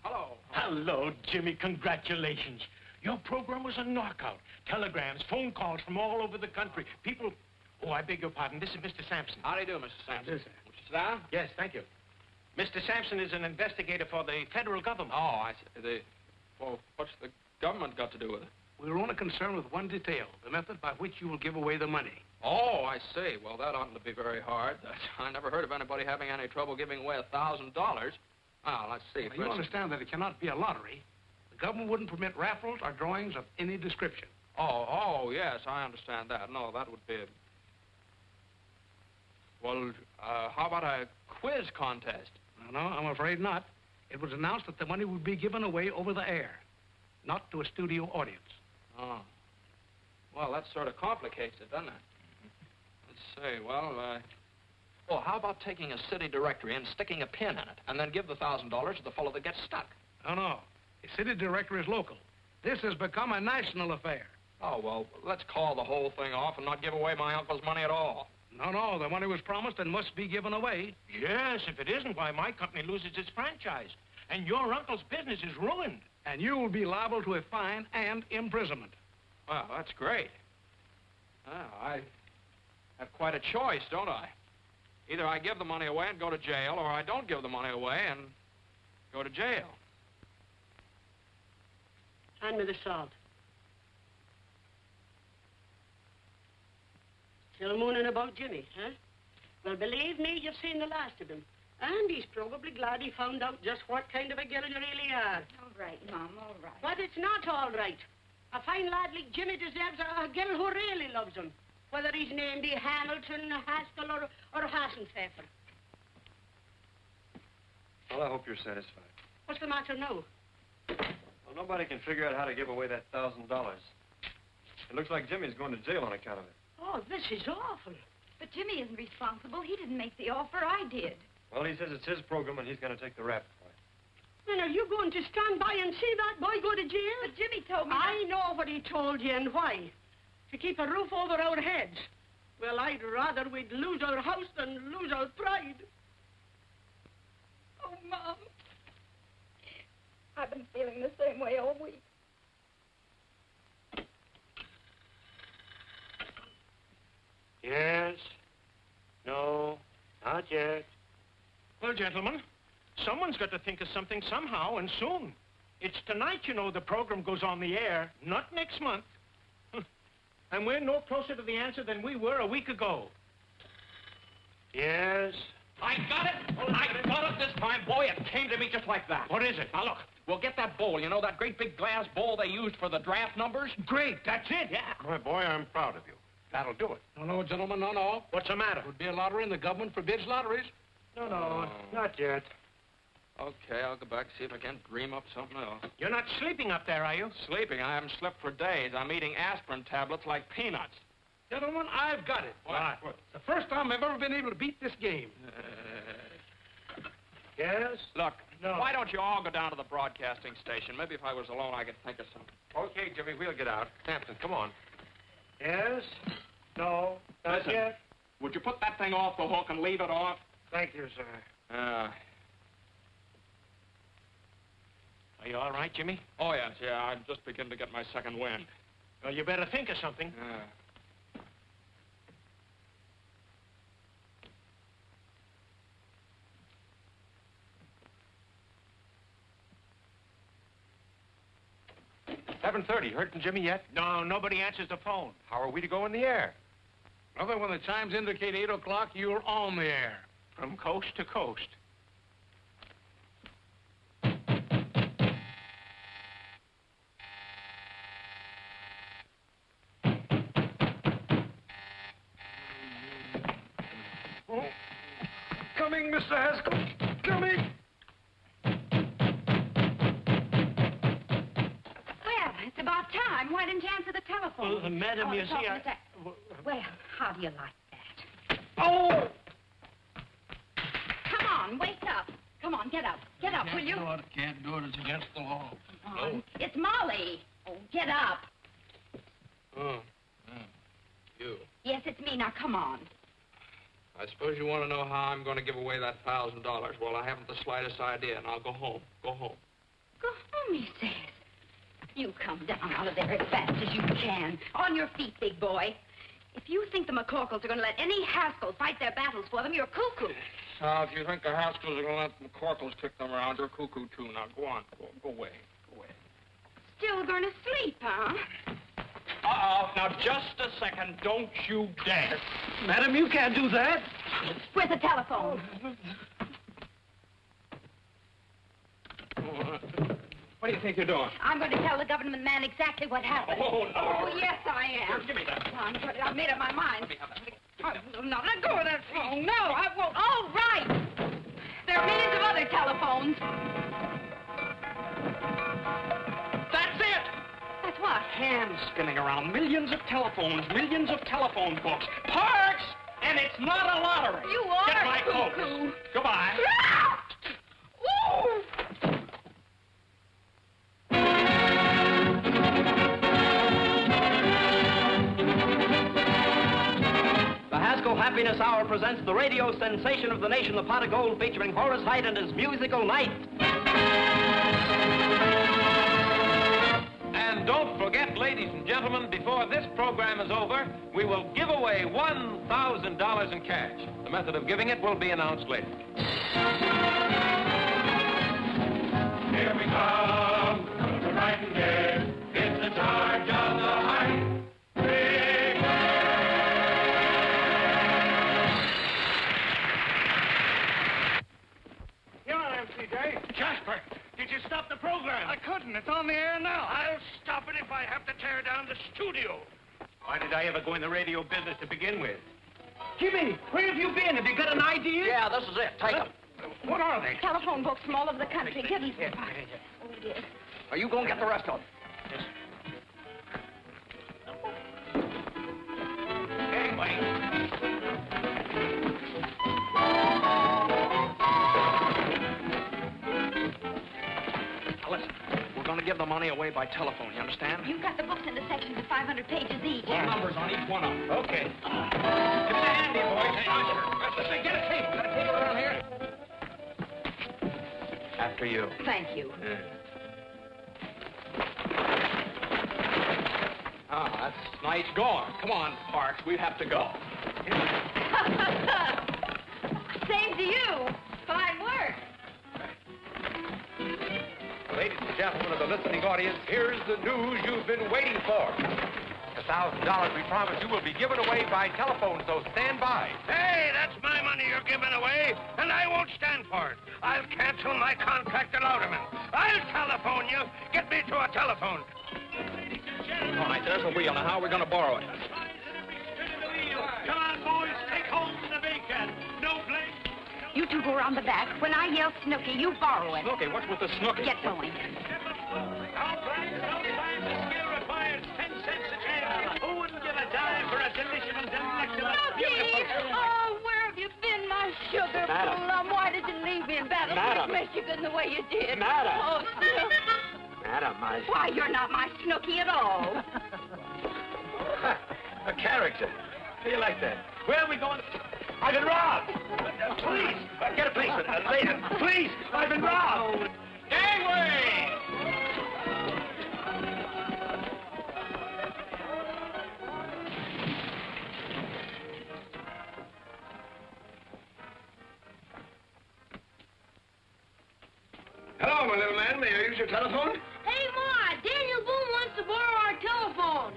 Hello. Hello, Jimmy. Congratulations. Your program was a knockout. Telegrams, phone calls from all over the country. People... Oh, I beg your pardon. This is Mr. Sampson. How do you do, Mr. Sampson? Yes, sir. Would you sit down? Yes, thank you. Mr. Sampson is an investigator for the federal government. Oh, I see. Well, what's the government got to do with it? We're only concerned with one detail, the method by which you will give away the money. Oh, I see. Well, that oughtn't to be very hard. I never heard of anybody having any trouble giving away $1,000. Well, let's see. Now, you understand that it cannot be a lottery. The government wouldn't permit raffles or drawings of any description. Oh, yes, I understand that. No, that would be... Well, how about a quiz contest? No, I'm afraid not. It was announced that the money would be given away over the air, not to a studio audience. Oh. Well, that sort of complicates it, doesn't it? Let's see, well, well, how about taking a city directory and sticking a pin in it, and then give the $1,000 to the fellow that gets stuck? No. The city directory is local. This has become a national affair. Oh, well, let's call the whole thing off and not give away my uncle's money at all. No, the money was promised and must be given away. Yes, if it isn't, why, my company loses its franchise. And your uncle's business is ruined. And you will be liable to a fine and imprisonment. Well, that's great. Well, I have quite a choice, don't I? Either I give the money away and go to jail, or I don't give the money away and go to jail. Hand me the salt. Still mooning about Jimmy, huh? Well, believe me, you've seen the last of him. And he's probably glad he found out just what kind of a girl you really are. All right, Mom, all right. But it's not all right. A fine lad like Jimmy deserves a girl who really loves him. Whether he's named Hamilton, Haskell, or Hassenpfeffer. Well, I hope you're satisfied. What's the matter now? Well, nobody can figure out how to give away that $1,000. It looks like Jimmy's going to jail on account of it. Oh, this is awful. But Jimmy isn't responsible. He didn't make the offer. I did. Well, he says it's his program and he's going to take the rap for it. And are you going to stand by and see that boy go to jail? But Jimmy told me... I know what he told you and why. To keep a roof over our heads. Well, I'd rather we'd lose our house than lose our pride. Oh, Mom. I've been feeling the same way all week. Yes. No. Not yet. Well, gentlemen, someone's got to think of something somehow, and soon. It's tonight, you know, the program goes on the air, not next month. And we're no closer to the answer than we were a week ago. Yes. I got it! I got it this time. Boy, it came to me just like that. What is it? Now, look, we'll get that bowl. You know, that great big glass bowl they used for the draft numbers? Great, that's it. Yeah. My boy, I'm proud of you. That'll do it. No, gentlemen, no. What's the matter? It would be a lottery, and the government forbids lotteries. No, not yet. Okay, I'll go back and see if I can't dream up something else. You're not sleeping up there, are you? Sleeping? I haven't slept for days. I'm eating aspirin tablets like peanuts. Gentlemen, I've got it. What? It's the first time I've ever been able to beat this game. Yes? Look, No. why don't you all go down to the broadcasting station? Maybe if I was alone, I could think of something. Okay, Jimmy, we'll get out. Hampton, come on. Yes? No, not Listen, yet. would you put that thing off the hook and leave it off? Thank you, sir. Are you all right, Jimmy? Oh, yes, yeah. I'm just beginning to get my second wind. Well, you better think of something. 7:30. Heard from Jimmy yet? No, nobody answers the phone. How are we to go in the air? Brother, when the chimes indicate 8 o'clock, you're on the air. From coast to coast. Oh. Coming, Mr. Haskell. Coming. Well, it's about time. Why didn't you answer the telephone? Well, madam, you it's see, off I... the ta- Well, how do you like that? Oh! Come on, wake up. Come on, get up. Get up, will you? Can't do it. It's against the law. Come on. It's Molly. Oh, get up. Oh. You. Yes, it's me. Now, come on. I suppose you want to know how I'm going to give away that $1,000. Well, I haven't the slightest idea, and I'll go home. Go home. Go home, he says. You come down out of there as fast as you can. On your feet, big boy. If you think the McCorkles are going to let any Haskell fight their battles for them, you're cuckoo. Now, if you think the Haskells are going to let the McCorkles kick them around, you're cuckoo, too. Now, go on. Go away. Go away. Still going to sleep, huh? Uh-oh. Now, just a second. Don't you dare. Madam, you can't do that. Where's the telephone? What do you think you're doing? I'm going to tell the government man exactly what happened. Oh, no. Oh, yes, I am. Here, give me that. I've made up my mind. No, let go of that phone. No, I won't. All right. There are millions of other telephones. That's it. That's what? Hands spinning around. Millions of telephones. Millions of telephone books. Parks! And it's not a lottery. You are Get my cuckoo. coats. Goodbye. Ooh! The Haskell Happiness Hour presents the radio sensation of the nation, the Pot of Gold, featuring Horace Heidt and his musical night. And don't forget, ladies and gentlemen, before this program is over, we will give away $1,000 in cash. The method of giving it will be announced later. Here we come, the Nightingale. It's the charge of the Height. Here I am, CJ. Jasper, did you stop the program? I couldn't. It's on the air now. I'll stop it if I have to tear down the studio. Why did I ever go in the radio business to begin with? Jimmy, where have you been? Have you got an idea? Yeah, this is it. Take them. What are they? Telephone books from all over the country. Give me some. Oh, dear. Are you going to get the rest of them? Hey, buddy. Now, listen. We're going to give the money away by telephone, you understand? You've got the books in the sections of 500 pages each. What numbers on each one of them? Okay. Give me the handy, boys. Hey, Usher. Get a table. Got a table around here? After you. Thank you. Ah, that's nice going. Come on, Parks. We have to go. Same to you. Fine work. Ladies and gentlemen of the listening audience, here's the news you've been waiting for. The $1,000 we promised you will be given away by telephone, so stand by. Hey, that's my money you're giving away, and I won't stand for it. I'll cancel my contract at Louderman. I'll telephone you. Get me to a telephone. All right, there's the wheel. Now, how are we going to borrow it? Come on, boys, take home the bacon. No blame. You two go around the back. When I yell Snooky, you borrow it. Snooky? What's with the Snooky? Get going. Sometimes the skill requires 10 cents a chance. Who wouldn't give a dime for a delicious and delectable... Snooky! Oh, where have you been, my sugar plum? Why did you leave me in Battle Creek, Michigan, the way you did? Madam. Oh, Snooky. Madam, Why, you're not my Snooky at all. A character. How you like that? Where are we going? I've been robbed. Please, get a policeman. Later. Please, I've been robbed. Gangway! Hello, my little man. May I use your telephone? Hey, Ma, Daniel Boone wants to borrow our telephone.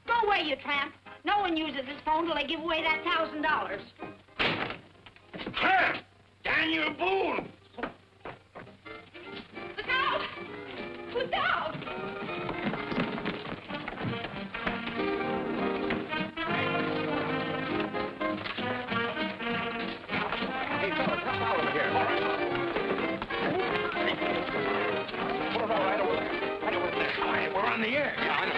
Go away, you tramp. No one uses this phone till they give away that $1,000. Tramp! Daniel Boone! Look out! Look out! Hey, fellas, come out over here. All right. Put it all right over there. Right over there. All right, we're on the air. Yeah, I know.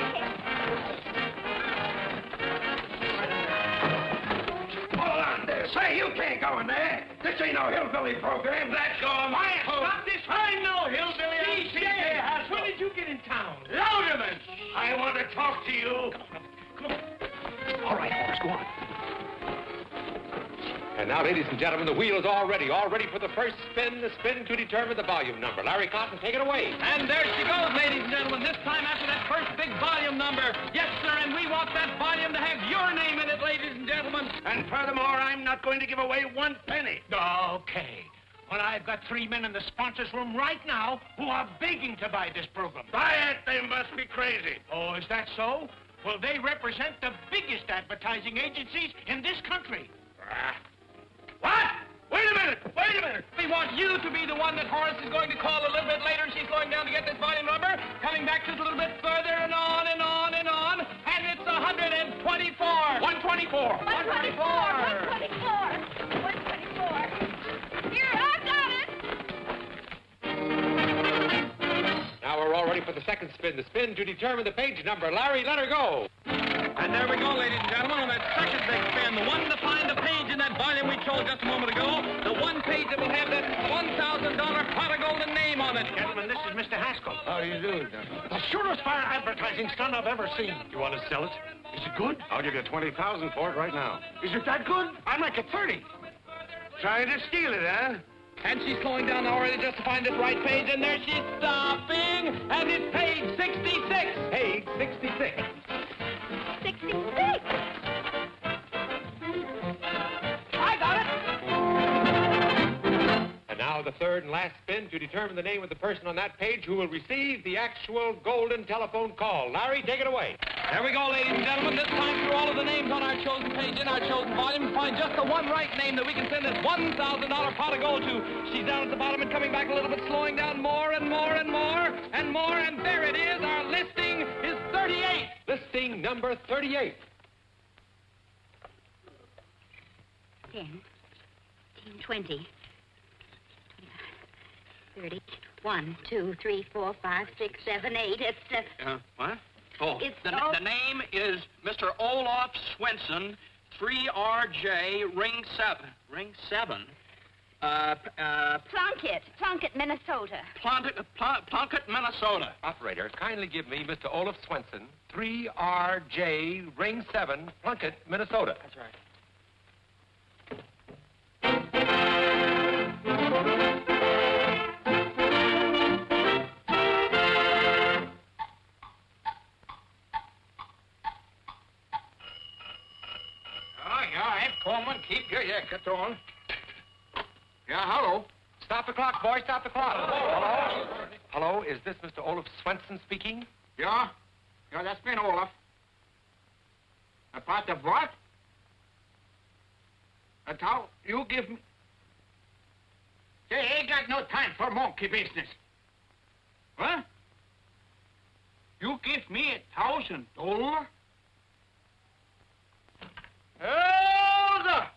Say, you can't go in there. This ain't no hillbilly program. That's all my fault. Stop this. I know, hillbilly. CJ, when did you get in town? Louderman! I want to talk to you. Come on. All right, Horace, go on. And now, ladies and gentlemen, the wheel is all ready for the first spin, the spin to determine the volume number. Larry Cotton, take it away. And there she goes, ladies and gentlemen, this time after that first big volume number. Yes, sir, and we want that volume to have your name in it, ladies and gentlemen. And furthermore, I'm not going to give away 1 penny. Okay. Well, I've got 3 men in the sponsors room right now who are begging to buy this program. Buy it? They must be crazy. Oh, is that so? Well, they represent the biggest advertising agencies in this country. What? Wait a minute! Wait a minute! We want you to be the one that Horace is going to call a little bit later. She's going down to get this volume number, coming back just a little bit further and on and on and on, and it's 124. 124. 124. Here, I got it. Now we're all ready for the second spin, the spin to determine the page number. Larry, let her go. And there we go, ladies and gentlemen, on that second big spin, the one to find the page in that volume we chose just a moment ago, the one page that will have that $1,000 pot of golden name on it. Gentlemen, this is Mr. Haskell. How do you do, gentlemen? The surest fire advertising stunt I've ever seen. You want to sell it? Is it good? I'll give you $20,000 for it right now. Is it that good? I'd like it 30. Trying to steal it, huh? And she's slowing down now already just to find this right page, and there she's stopping, and it's page 66. Page 66. 66. I got it. And now the third and last spin to determine the name of the person on that page who will receive the actual golden telephone call. Larry, take it away. There we go, ladies and gentlemen. This time through all of the names on our chosen page in our chosen volume to find just the one right name that we can send this $1,000 pot of gold to. She's down at the bottom and coming back a little bit, slowing down more and more and more and more, and there it is. Our listing is 38. Listing number 38. 10, 20, 30, 1, 2, 3, 4, 5, 6, 7, 8. It's What? Oh, It's the all- name is Mr. Olaf Swenson, 3RJ, ring 7. Ring 7? Plunkett, Minnesota. Plunkett, Minnesota. Operator, kindly give me Mr. Olaf Swenson, 3RJ, Ring 7, Plunkett, Minnesota. That's right. Coleman, keep your jacket on. Yeah, hello. Stop the clock, boy, stop the clock. Hello? Hello, is this Mr. Olaf Swenson speaking? Yeah? Yeah, that's me, Olaf. About the what? That's how you give me... Say, I ain't got no time for monkey business. What? You give me $1,000? Hold up!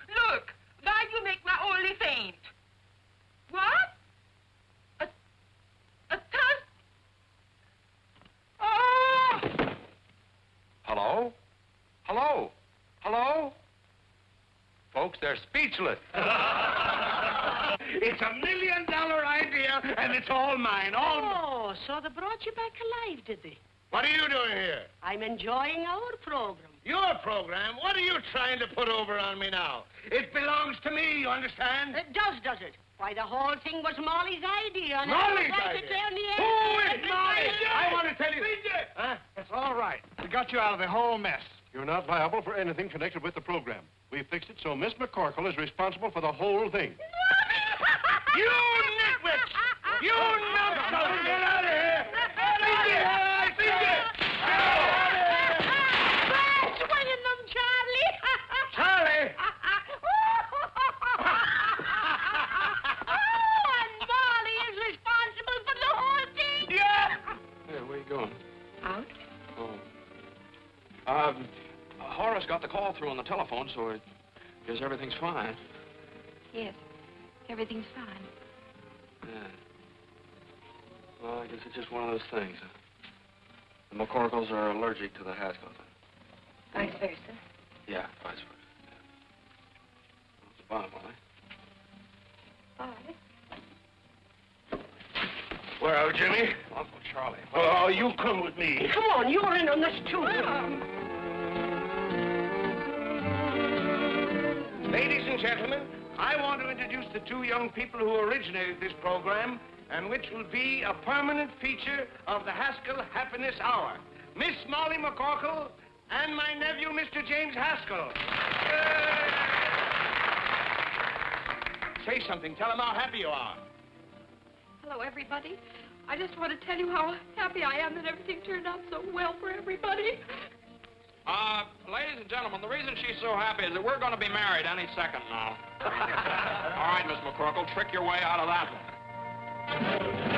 Look, now you make my only faint. What? A thousand? Oh! Hello? Hello? Hello? Folks, they're speechless. It's $1 million idea, and it's all mine, all mine. Oh, so they brought you back alive, did they? What are you doing here? I'm enjoying our program. Your program? What are you trying to put over on me now? It belongs to me, you understand? It does it? Why, the whole thing was Molly's idea. And Molly's I idea? Who Who is Molly? I want to tell you... Huh? It's all right. We got you out of the whole mess. You're not liable for anything connected with the program. We fixed it so Miss McCorkle is responsible for the whole thing. You nitwits! You numbskulls! Get out of here! Swinging them, Charlie! Charlie! And Molly is responsible for the whole thing! Yeah! Hey, where you going? Out? Oh. Horace got the call through on the telephone, so I guess everything's fine. Yes, everything's fine. Yeah. Well, I guess it's just one of those things. The McCorkles are allergic to the Haskells. Vice versa. Yeah, vice versa. Yeah. Well, it's Molly. Bye. Well, Jimmy? Uncle Charlie. Oh, you come with me. Come on, you're in on this too. Ladies and gentlemen, I want to introduce the two young people who originated this program and which will be a permanent feature of the Haskell Happiness Hour. Miss Molly McCorkle and my nephew, Mr. James Haskell. Say something. Tell them how happy you are. Hello, everybody. I just want to tell you how happy I am that everything turned out so well for everybody. Ladies and gentlemen, the reason she's so happy is that we're going to be married any second now. All right, Miss McCorkle, trick your way out of that one.